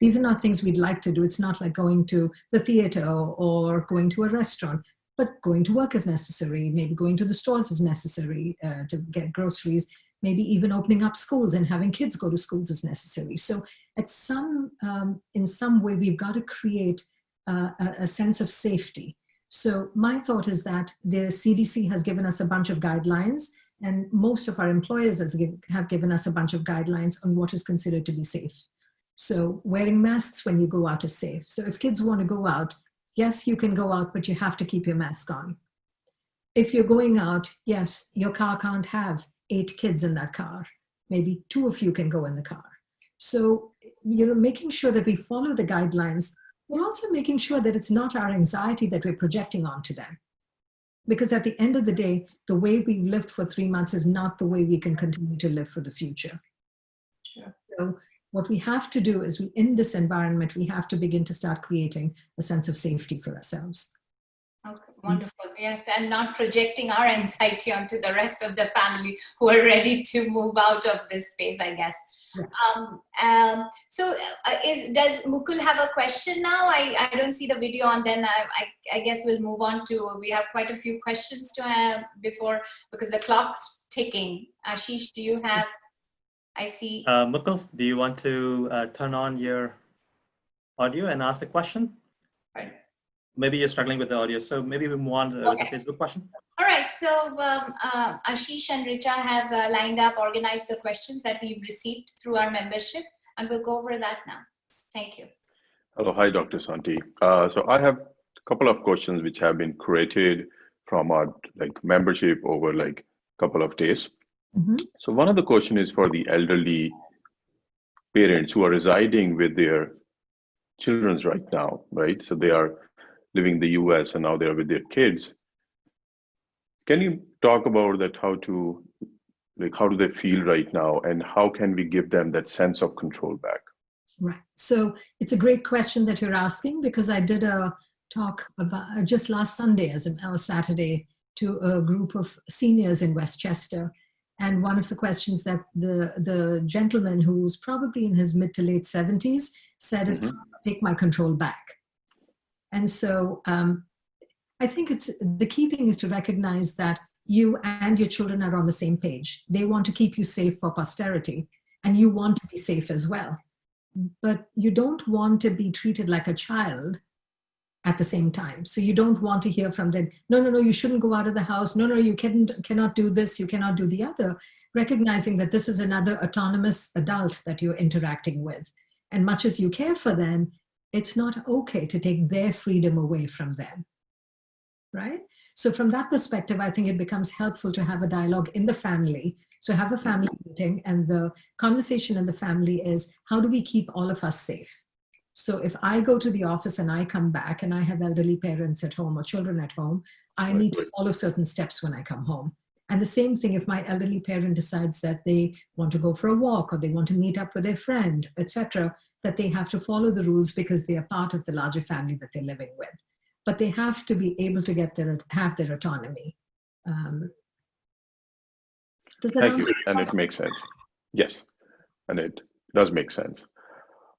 These are not things we'd like to do. It's not like going to the theater or going to a restaurant, but going to work is necessary. Maybe going to the stores is necessary to get groceries. Maybe even opening up schools and having kids go to schools is necessary. So in some way, we've got to create a sense of safety. So my thought is that the CDC has given us a bunch of guidelines, and most of our employers have given us a bunch of guidelines on what is considered to be safe. So wearing masks when you go out is safe. So if kids want to go out, yes, you can go out, but you have to keep your mask on. If you're going out, yes, your car can't have 8 kids in that car. Maybe 2 of you can go in the car. So, you know, making sure that we follow the guidelines. We're also making sure that it's not our anxiety that we're projecting onto them. Because at the end of the day, the way we've lived for 3 months is not the way we can continue to live for the future. Sure. So what we have to do is, in this environment, we have to begin to start creating a sense of safety for ourselves. Okay, wonderful. Yes, and not projecting our anxiety onto the rest of the family who are ready to move out of this space, I guess. Yes. Does Mukul have a question now? I don't see the video, and then I guess we'll move on to, we have quite a few questions to have before, because the clock's ticking. Ashish, do you have, I see. Mukul, do you want to turn on your audio and ask the question? Right. Maybe you're struggling with the audio, so maybe we move on to the Facebook question. All right, so Ashish and Richa have lined up, organized the questions that we've received through our membership, and we'll go over that now. Thank you. Hello, hi, Dr. Sonty. So I have a couple of questions which have been created from our membership over a couple of days. Mm-hmm. So one of the question is for the elderly parents who are residing with their children right now, right? So they are living in the US and now they're with their kids. Can you talk about that? How do they feel right now, and how can we give them that sense of control back? Right. So it's a great question that you're asking, because I did a talk about just last Sunday or Saturday to a group of seniors in Westchester. And one of the questions that the gentleman, who's probably in his mid to late 70s, said is, take my control back. And so I think the key thing is to recognize that you and your children are on the same page. They want to keep you safe for posterity, and you want to be safe as well. But you don't want to be treated like a child at the same time. So you don't want to hear from them, no, you shouldn't go out of the house. No, you cannot do this, you cannot do the other. Recognizing that this is another autonomous adult that you're interacting with. And much as you care for them, it's not okay to take their freedom away from them, right? So from that perspective, I think it becomes helpful to have a dialogue in the family. So have a family meeting, and the conversation in the family is, how do we keep all of us safe? So if I go to the office and I come back and I have elderly parents at home or children at home, I need to follow certain steps when I come home. And the same thing if my elderly parent decides that they want to go for a walk or they want to meet up with their friend, etc., that they have to follow the rules because they are part of the larger family that they're living with. But they have to be able to have their autonomy. Thank you, and it makes sense. Yes, and it does make sense.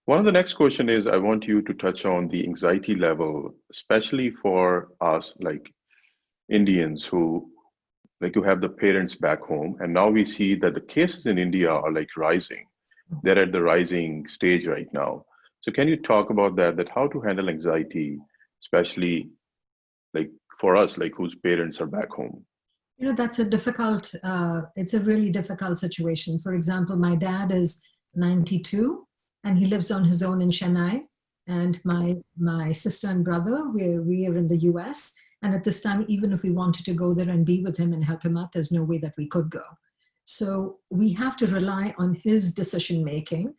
One of the next question is, I want you to touch on the anxiety level, especially for us like Indians who like to have the parents back home. And now we see that the cases in India are like rising. They're at the rising stage right now. So can you talk about that, that how to handle anxiety, especially like for us, like whose parents are back home? You know, that's a difficult, it's a really difficult situation. For example, my dad is 92 and he lives on his own in Chennai. And my sister and brother, we are in the US. And at this time, even if we wanted to go there and be with him and help him out, there's no way that we could go. So we have to rely on his decision making.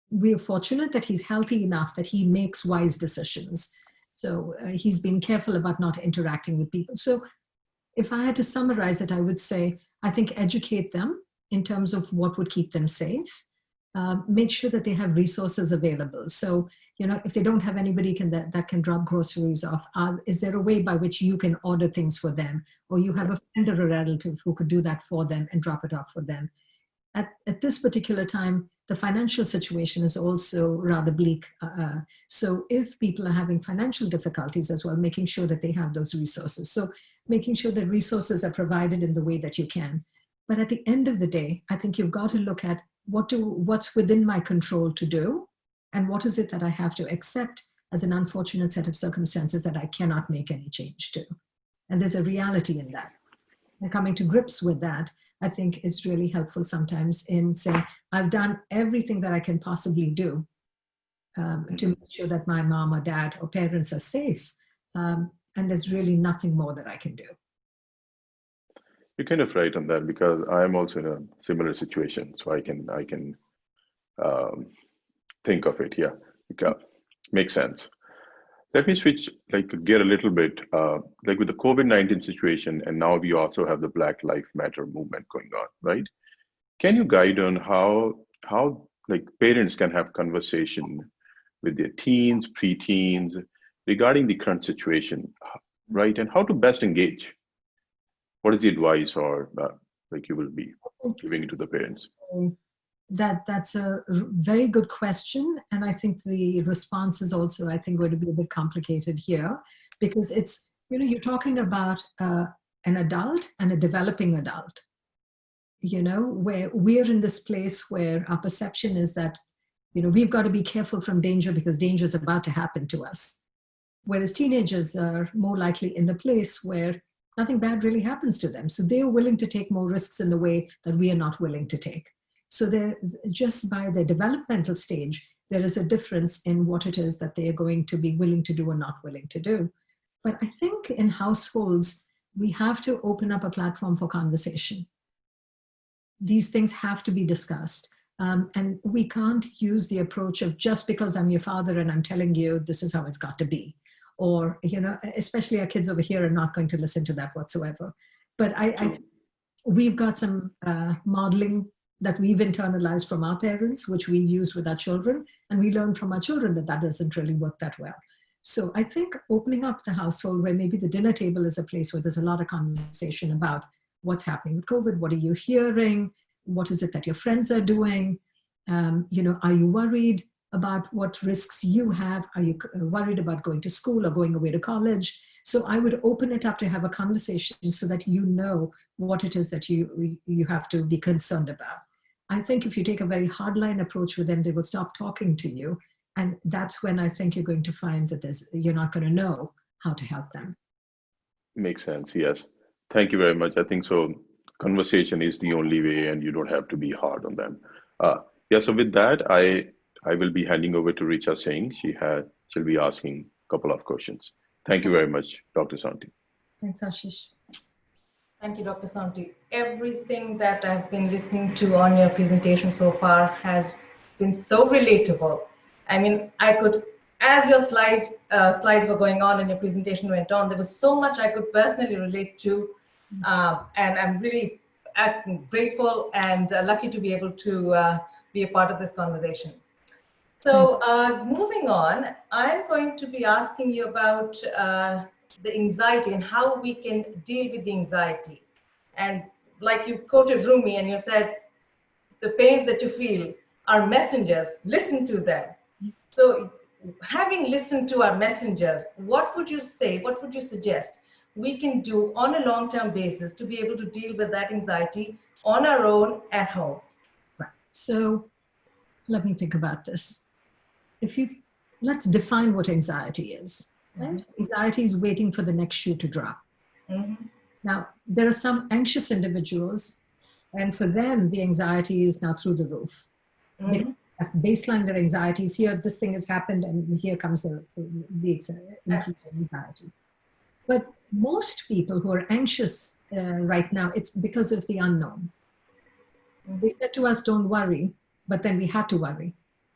We are fortunate that he's healthy enough that he makes wise decisions. So he's been careful about not interacting with people. So if I had to summarize it, I would say, I think educate them in terms of what would keep them safe. Make sure that they have resources available. So, you know, if they don't have anybody that can drop groceries off, is there a way by which you can order things for them? Or you have a friend or a relative who could do that for them and drop it off for them? At this particular time, the financial situation is also rather bleak. So if people are having financial difficulties as well, making sure that they have those resources. So making sure that resources are provided in the way that you can. But at the end of the day, I think you've got to look at what's within my control to do, and what is it that I have to accept as an unfortunate set of circumstances that I cannot make any change to. And there's a reality in that. And coming to grips with that, I think is really helpful sometimes in saying, I've done everything that I can possibly do to make sure that my mom or dad or parents are safe. And there's really nothing more that I can do. You're kind of right on that, because I'm also in a similar situation, so I can think of it. Yeah, makes sense. Let me switch like gear a little bit. Like with the COVID-19 situation, and now we also have the Black Lives Matter movement going on, right? Can you guide on how like parents can have conversation with their teens, preteens regarding the current situation, right? And how to best engage? What is the advice or like you will be giving to the parents? That's a very good question. And I think the response is also, I think, going to be a bit complicated here, because it's, you know, you're talking about an adult and a developing adult, you know, where we're in this place where our perception is that, you know, we've got to be careful from danger because danger is about to happen to us. Whereas teenagers are more likely in the place where nothing bad really happens to them. So they're willing to take more risks in the way that we are not willing to take. So they're just by their developmental stage, there is a difference in what it is that they are going to be willing to do or not willing to do. But I think in households, we have to open up a platform for conversation. These things have to be discussed. And we can't use the approach of just because I'm your father and I'm telling you this is how it's got to be. Or, you know, especially our kids over here are not going to listen to that whatsoever. But we've got some modeling that we've internalized from our parents, which we've used with our children. And we learn from our children that that doesn't really work that well. So I think opening up the household where maybe the dinner table is a place where there's a lot of conversation about what's happening with COVID, what are you hearing? What is it that your friends are doing? You know, are you worried about what risks you have? Are you worried about going to school or going away to college? So I would open it up to have a conversation so that you know what it is that you have to be concerned about. I think if you take a very hardline approach with them, they will stop talking to you. And that's when I think you're going to find that you're not going to know how to help them. Makes sense, yes. Thank you very much. I think so. Conversation is the only way, and you don't have to be hard on them. Yeah, so with that, I will be handing over to Richa Singh. She'll be asking a couple of questions. Thank you very much, Dr. Sonty. Thanks, Ashish. Thank you, Dr. Sonty. Everything that I've been listening to on your presentation so far has been so relatable. I mean, I could, as your slides were going on and your presentation went on, there was so much I could personally relate to. And I'm really grateful and lucky to be able to be a part of this conversation. So moving on, I'm going to be asking you about the anxiety and how we can deal with the anxiety. And like you quoted Rumi and you said, the pains that you feel our messengers, listen to them. So having listened to our messengers, what would you say, what would you suggest we can do on a long-term basis to be able to deal with that anxiety on our own at home? Right. So let me think about this. Let's define what anxiety is. Right? Anxiety is waiting for the next shoe to drop. Now, there are some anxious individuals, and for them, the anxiety is now through the roof. At baseline, their anxiety is here, this thing has happened, and here comes the increased anxiety. But most people who are anxious right now, it's because of the unknown. They said to us, don't worry, but then we had to worry.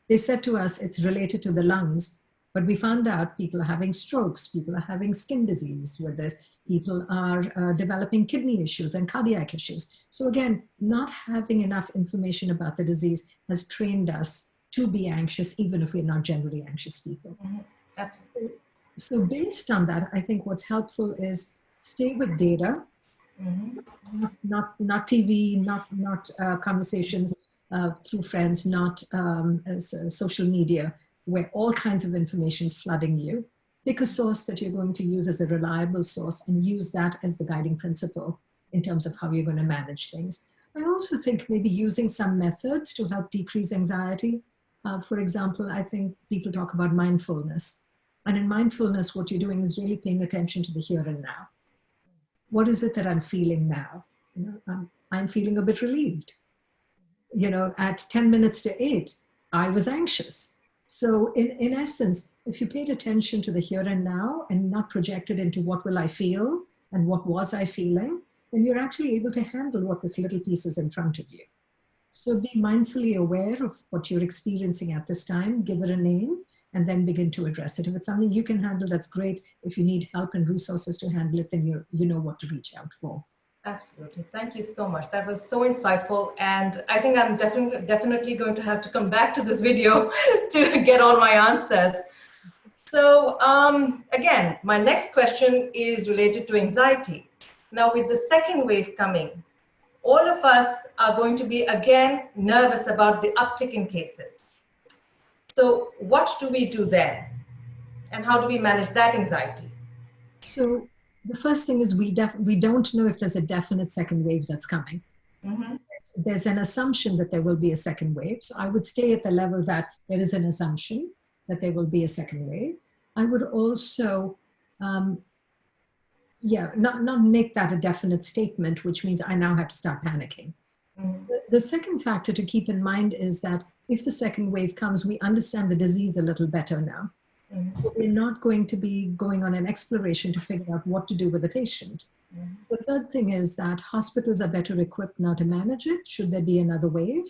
They said to us, it's related to the lungs, but we found out people are having strokes, people are having skin disease with this, people are developing kidney issues and cardiac issues. So again, not having enough information about the disease has trained us to be anxious, even if we're not generally anxious people. Absolutely. So based on that, I think what's helpful is stay with data, not TV, not conversations through friends, not social media, where all kinds of information is flooding you. Pick a source that you're going to use as a reliable source and use that as the guiding principle in terms of how you're going to manage things. I also think maybe using some methods to help decrease anxiety. For example, I think people talk about mindfulness. And in mindfulness, what you're doing is really paying attention to the here and now. What is it that I'm feeling now? I'm feeling a bit relieved. At 10 minutes to 8, I was anxious. So in essence, if you paid attention to the here and now and not projected into what will I feel and what was I feeling, then you're actually able to handle what this little piece is in front of you. So be mindfully aware of what you're experiencing at this time, give it a name, and then begin to address it. If it's something you can handle, that's great. If you need help and resources to handle it, then you know what to reach out for. Absolutely. Thank you so much. That was so insightful. And I think I'm definitely going to have to come back to this video to get all my answers. So again, my next question is related to anxiety. Now, with the second wave coming, all of us are going to be, again, nervous about the uptick in cases. So what do we do then? And how do we manage that anxiety? So the first thing is we don't know if there's a definite second wave that's coming. There's an assumption that there will be a second wave. So I would stay at the level that there is an assumption that there will be a second wave. I would also, not make that a definite statement, which means I now have to start panicking. The second factor to keep in mind is that if the second wave comes, we understand the disease a little better now. So we're not going to be going on an exploration to figure out what to do with the patient. The third thing is that hospitals are better equipped now to manage it, should there be another wave.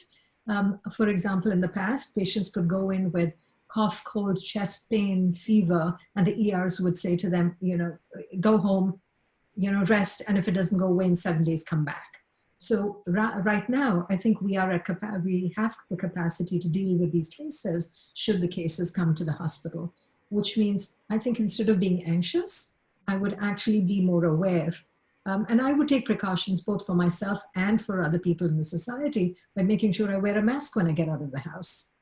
For example, in the past, patients could go in with cough, cold, chest pain, fever, and the ERs would say to them, go home, rest, and if it doesn't go away in 7 days, come back. So right now, I think we have the capacity to deal with these cases should the cases come to the hospital, which means I think instead of being anxious, I would actually be more aware. And I would take precautions both for myself and for other people in the society by making sure I wear a mask when I get out of the house.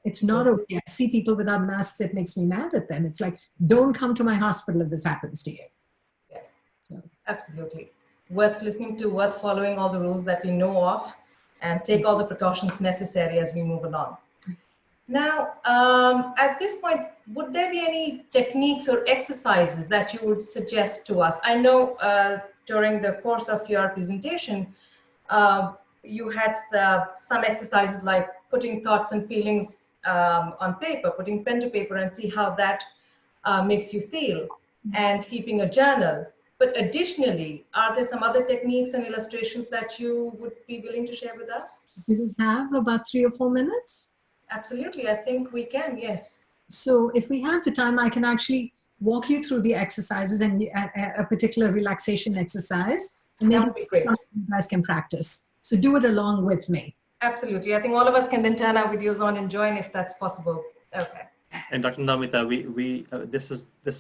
It's not okay. I see people without masks, it makes me mad at them. It's like, don't come to my hospital if this happens to you. Yes, so. Absolutely. Worth listening to, worth following all the rules that we know of, and take all the precautions necessary as we move along. Now, at this point, would there be any techniques or exercises that you would suggest to us? I know during the course of your presentation, you had some exercises like putting thoughts and feelings on paper, putting pen to paper and see how that makes you feel, and keeping a journal. But additionally, are there some other techniques and illustrations that you would be willing to share with us? Do we have about 3 or 4 minutes? Absolutely, I think we can, yes. So if we have the time, I can actually walk you through the exercises and a particular relaxation exercise. And maybe that would be great. You guys can practice. So do it along with me. Absolutely. I think all of us can then turn our videos on and join if that's possible. Okay. And Dr. Nomita, this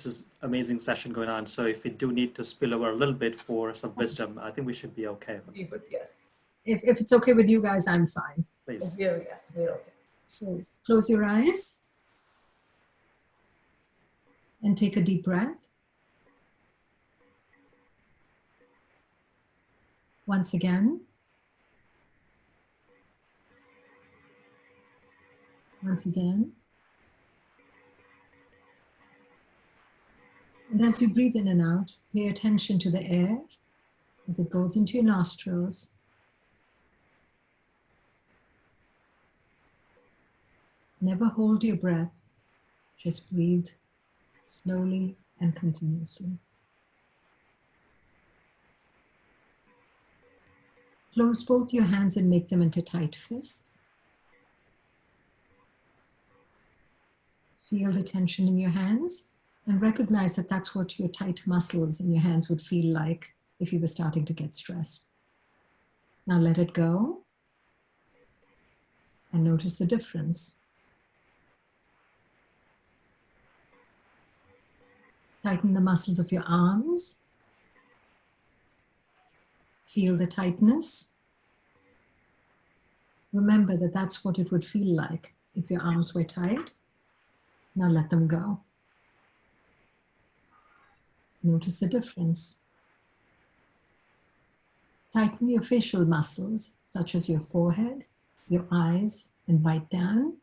is amazing session going on. So if we do need to spill over a little bit for some wisdom, I think we should be okay. We would, yes. If it's okay with you guys, I'm fine. please. Yes, we're okay. So close your eyes and take a deep breath. Once again. Once again. And as you breathe in and out, pay attention to the air as it goes into your nostrils. Never hold your breath, just breathe slowly and continuously. Close both your hands and make them into tight fists. Feel the tension in your hands and recognize that that's what your tight muscles in your hands would feel like if you were starting to get stressed. Now let it go and notice the difference. Tighten the muscles of your arms. Feel the tightness. Remember that that's what it would feel like if your arms were tight. Now let them go. Notice the difference. Tighten your facial muscles, such as your forehead, your eyes, and bite down.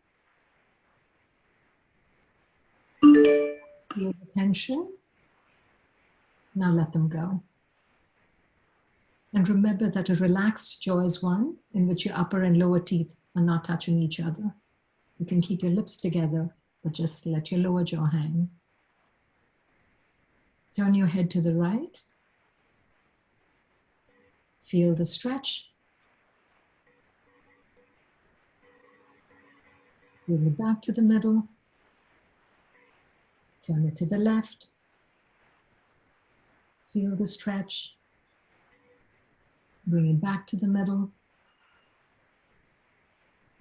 Feel the tension. Now let them go. And remember that a relaxed jaw is one in which your upper and lower teeth are not touching each other. You can keep your lips together, but just let your lower jaw hang. Turn your head to the right. Feel the stretch. Bring it back to the middle. Turn it to the left. Feel the stretch. Bring it back to the middle.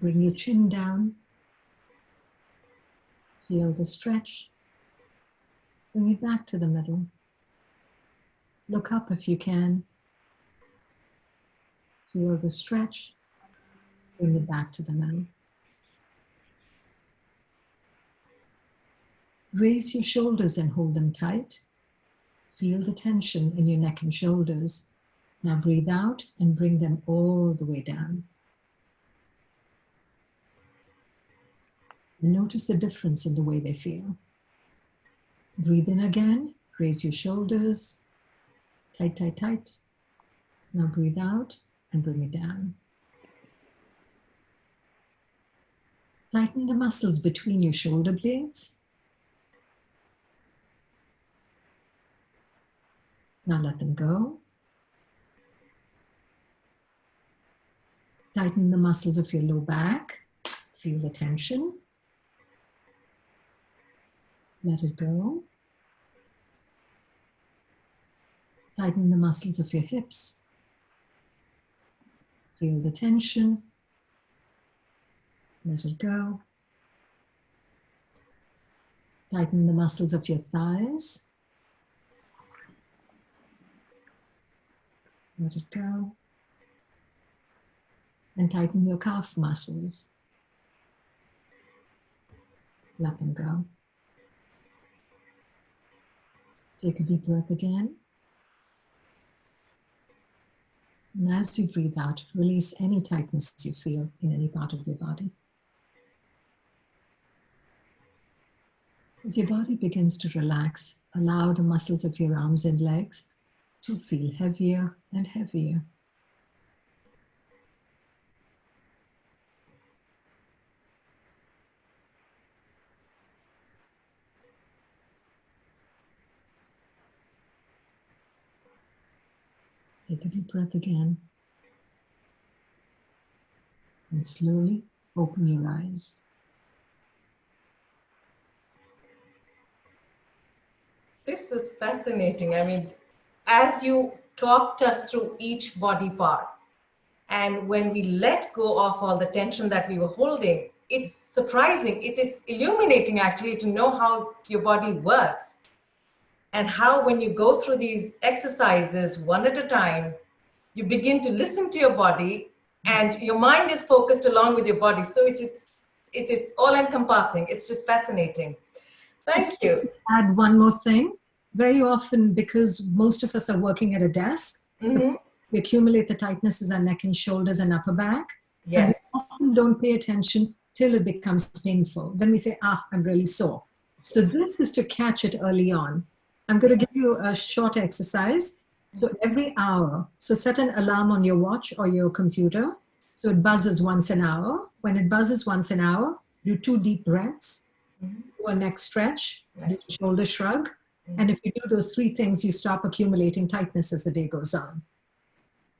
Bring your chin down. Feel the stretch. Bring it back to the middle. Look up if you can. Feel the stretch. Bring it back to the middle. Raise your shoulders and hold them tight. Feel the tension in your neck and shoulders. Now breathe out and bring them all the way down. And notice the difference in the way they feel. Breathe in again, raise your shoulders, tight, tight, tight. Now breathe out and bring it down. Tighten the muscles between your shoulder blades. Now let them go. Tighten the muscles of your low back. Feel the tension. Let it go. Tighten the muscles of your hips. Feel the tension. Let it go. Tighten the muscles of your thighs. Let it go. And tighten your calf muscles. Let them go. Take a deep breath again. And as you breathe out, release any tightness you feel in any part of your body. As your body begins to relax, allow the muscles of your arms and legs to feel heavier and heavier. Take a deep breath again. And slowly open your eyes. This was fascinating. I mean, as you talked us through each body part, and when we let go of all the tension that we were holding, it's surprising. It's illuminating actually to know how your body works. And how when you go through these exercises one at a time, you begin to listen to your body and your mind is focused along with your body. So it's all encompassing. It's just fascinating. Thank you. Add one more thing. Very often, because most of us are working at a desk, Mm-hmm. we accumulate the tightnesses in our neck and shoulders and upper back. Yes. And we often don't pay attention till it becomes painful. Then we say, I'm really sore. So this is to catch it early on. I'm going to give you a short exercise. So every hour, so set an alarm on your watch or your computer. So it buzzes once an hour. When it buzzes once an hour, do 2 deep breaths, do a neck stretch, do a shoulder shrug. And if you do those 3 things, you stop accumulating tightness as the day goes on.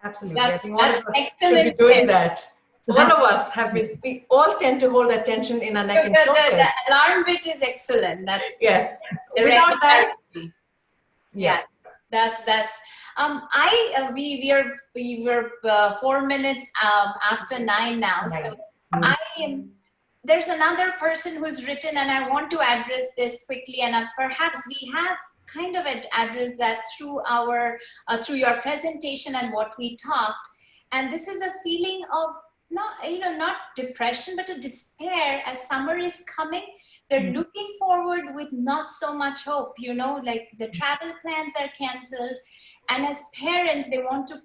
Absolutely. I That's think all of us should be excellent doing tip. that. So All of us have been, we all tend to hold our tension in our neck and shoulders. The alarm bit is excellent. Yes. The Without that, regularity. Yeah, that's we were 4 minutes after 9 now. So there's another person who's written, and I want to address this quickly, and perhaps we have kind of addressed that through our through your presentation and what we talked. And this is a feeling of not depression, but a despair as summer is coming. They're looking forward with not so much hope, like the travel plans are canceled. And as parents, they want to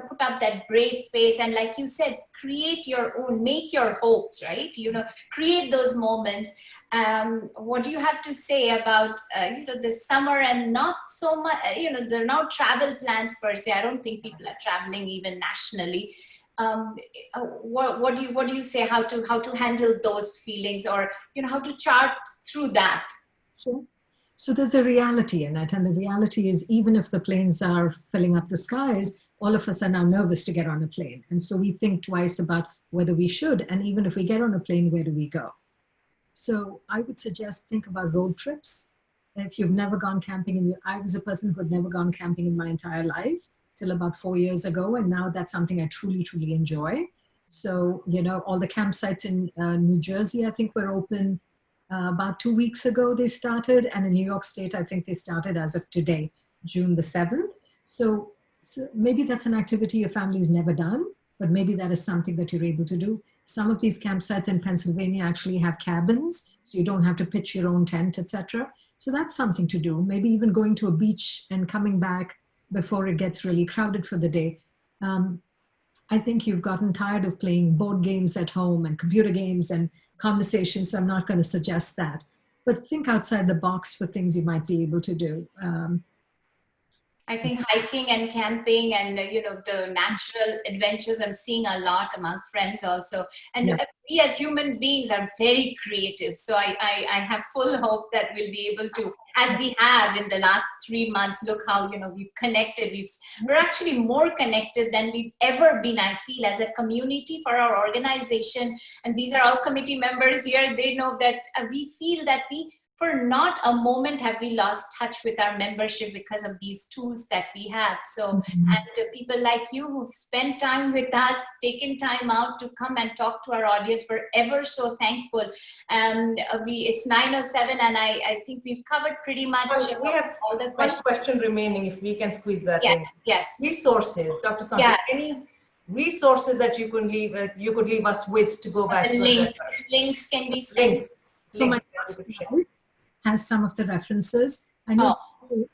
put up that brave face. And like you said, create your own, make your hopes, right? Create those moments. What do you have to say about, this summer and not so much, there are no travel plans per se. I don't think people are traveling even nationally. What do you say, how to handle those feelings, or how to chart through that? So there's a reality in it, and the reality is, even if the planes are filling up the skies, all of us are now nervous to get on a plane, and so we think twice about whether we should. And even if we get on a plane, where do we go? So I would suggest think about road trips. If you've never gone camping, I was a person who had never gone camping in my entire life till about 4 years ago. And now that's something I truly, truly enjoy. So, all the campsites in New Jersey, I think were open about 2 weeks ago they started. And in New York State, I think they started as of today, June the 7th. So maybe that's an activity your family's never done, but maybe that is something that you're able to do. Some of these campsites in Pennsylvania actually have cabins, so you don't have to pitch your own tent, etc. So that's something to do. Maybe even going to a beach and coming back before it gets really crowded for the day. I think you've gotten tired of playing board games at home and computer games and conversations, so I'm not going to suggest that. But think outside the box for things you might be able to do. I think hiking and camping and, the natural adventures, I'm seeing a lot among friends also. And we as human beings are very creative. So I have full hope that we'll be able to, as we have in the last 3 months, look how, we've connected. We're actually more connected than we've ever been, I feel, as a community for our organization. And these are all committee members here. They know that we feel that for not a moment have we lost touch with our membership because of these tools that we have. So, and people like you who've spent time with us, taken time out to come and talk to our audience, we're ever so thankful. And it's 9:07, and I think we've covered pretty much we have all the one question remaining, if we can squeeze that in. Yes. Resources, Dr. Sonty, any resources that you could leave us with to go back to? Links can be sent. So my has some of the references. I know who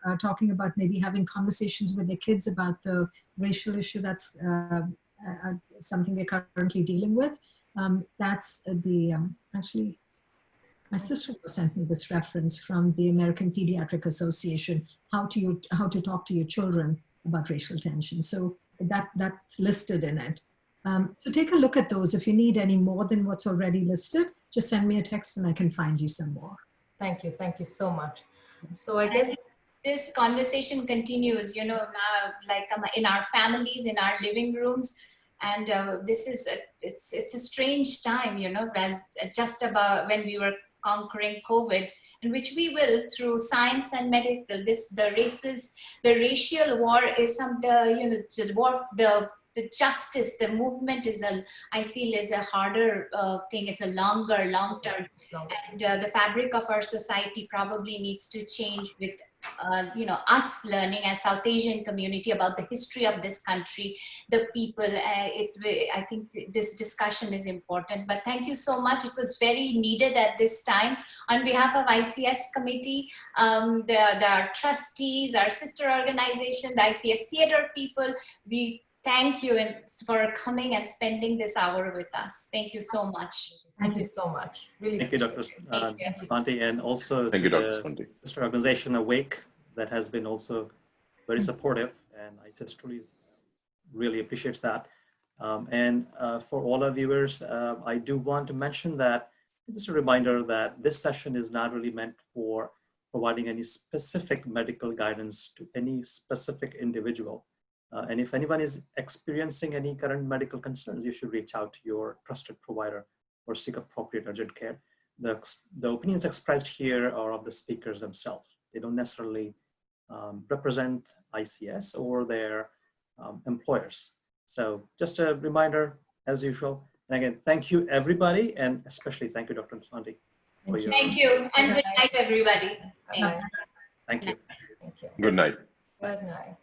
are talking about maybe having conversations with their kids about the racial issue. That's something we're currently dealing with. That's actually, my sister sent me this reference from the American Pediatric Association, how to talk to your children about racial tension. So that's listed in it. So take a look at those. If you need any more than what's already listed, just send me a text and I can find you some more. Thank you so much. So I guess this conversation continues, now, like in our families, in our living rooms. And this is, it's a strange time, as just about when we were conquering COVID, in which we will, through science and medical, the racial war is the justice, the movement I feel is a harder thing. It's a long term. And the fabric of our society probably needs to change with us learning as South Asian community about the history of this country, the people. I think this discussion is important, but thank you so much. It was very needed at this time. On behalf of ICS committee, the trustees, our sister organization, the ICS theater people, we thank you for coming and spending this hour with us. Thank you so much. Thank you so much. Really. Thank you, Dr. Sonty, and also Thank to you, Dr. the Sonty. sister organization Awake that has been also very supportive, and I just really appreciates that. For all our viewers, I do want to mention that, just a reminder that this session is not really meant for providing any specific medical guidance to any specific individual. And if anyone is experiencing any current medical concerns, you should reach out to your trusted provider or seek appropriate urgent care. The opinions expressed here are of the speakers themselves. They don't necessarily represent ICS or their employers. So just a reminder, as usual. And again, thank you, everybody, and especially thank you, Dr. Sonty. Thank you, and good night, everybody. Bye. Thank you. Thank you. Good night. Good night.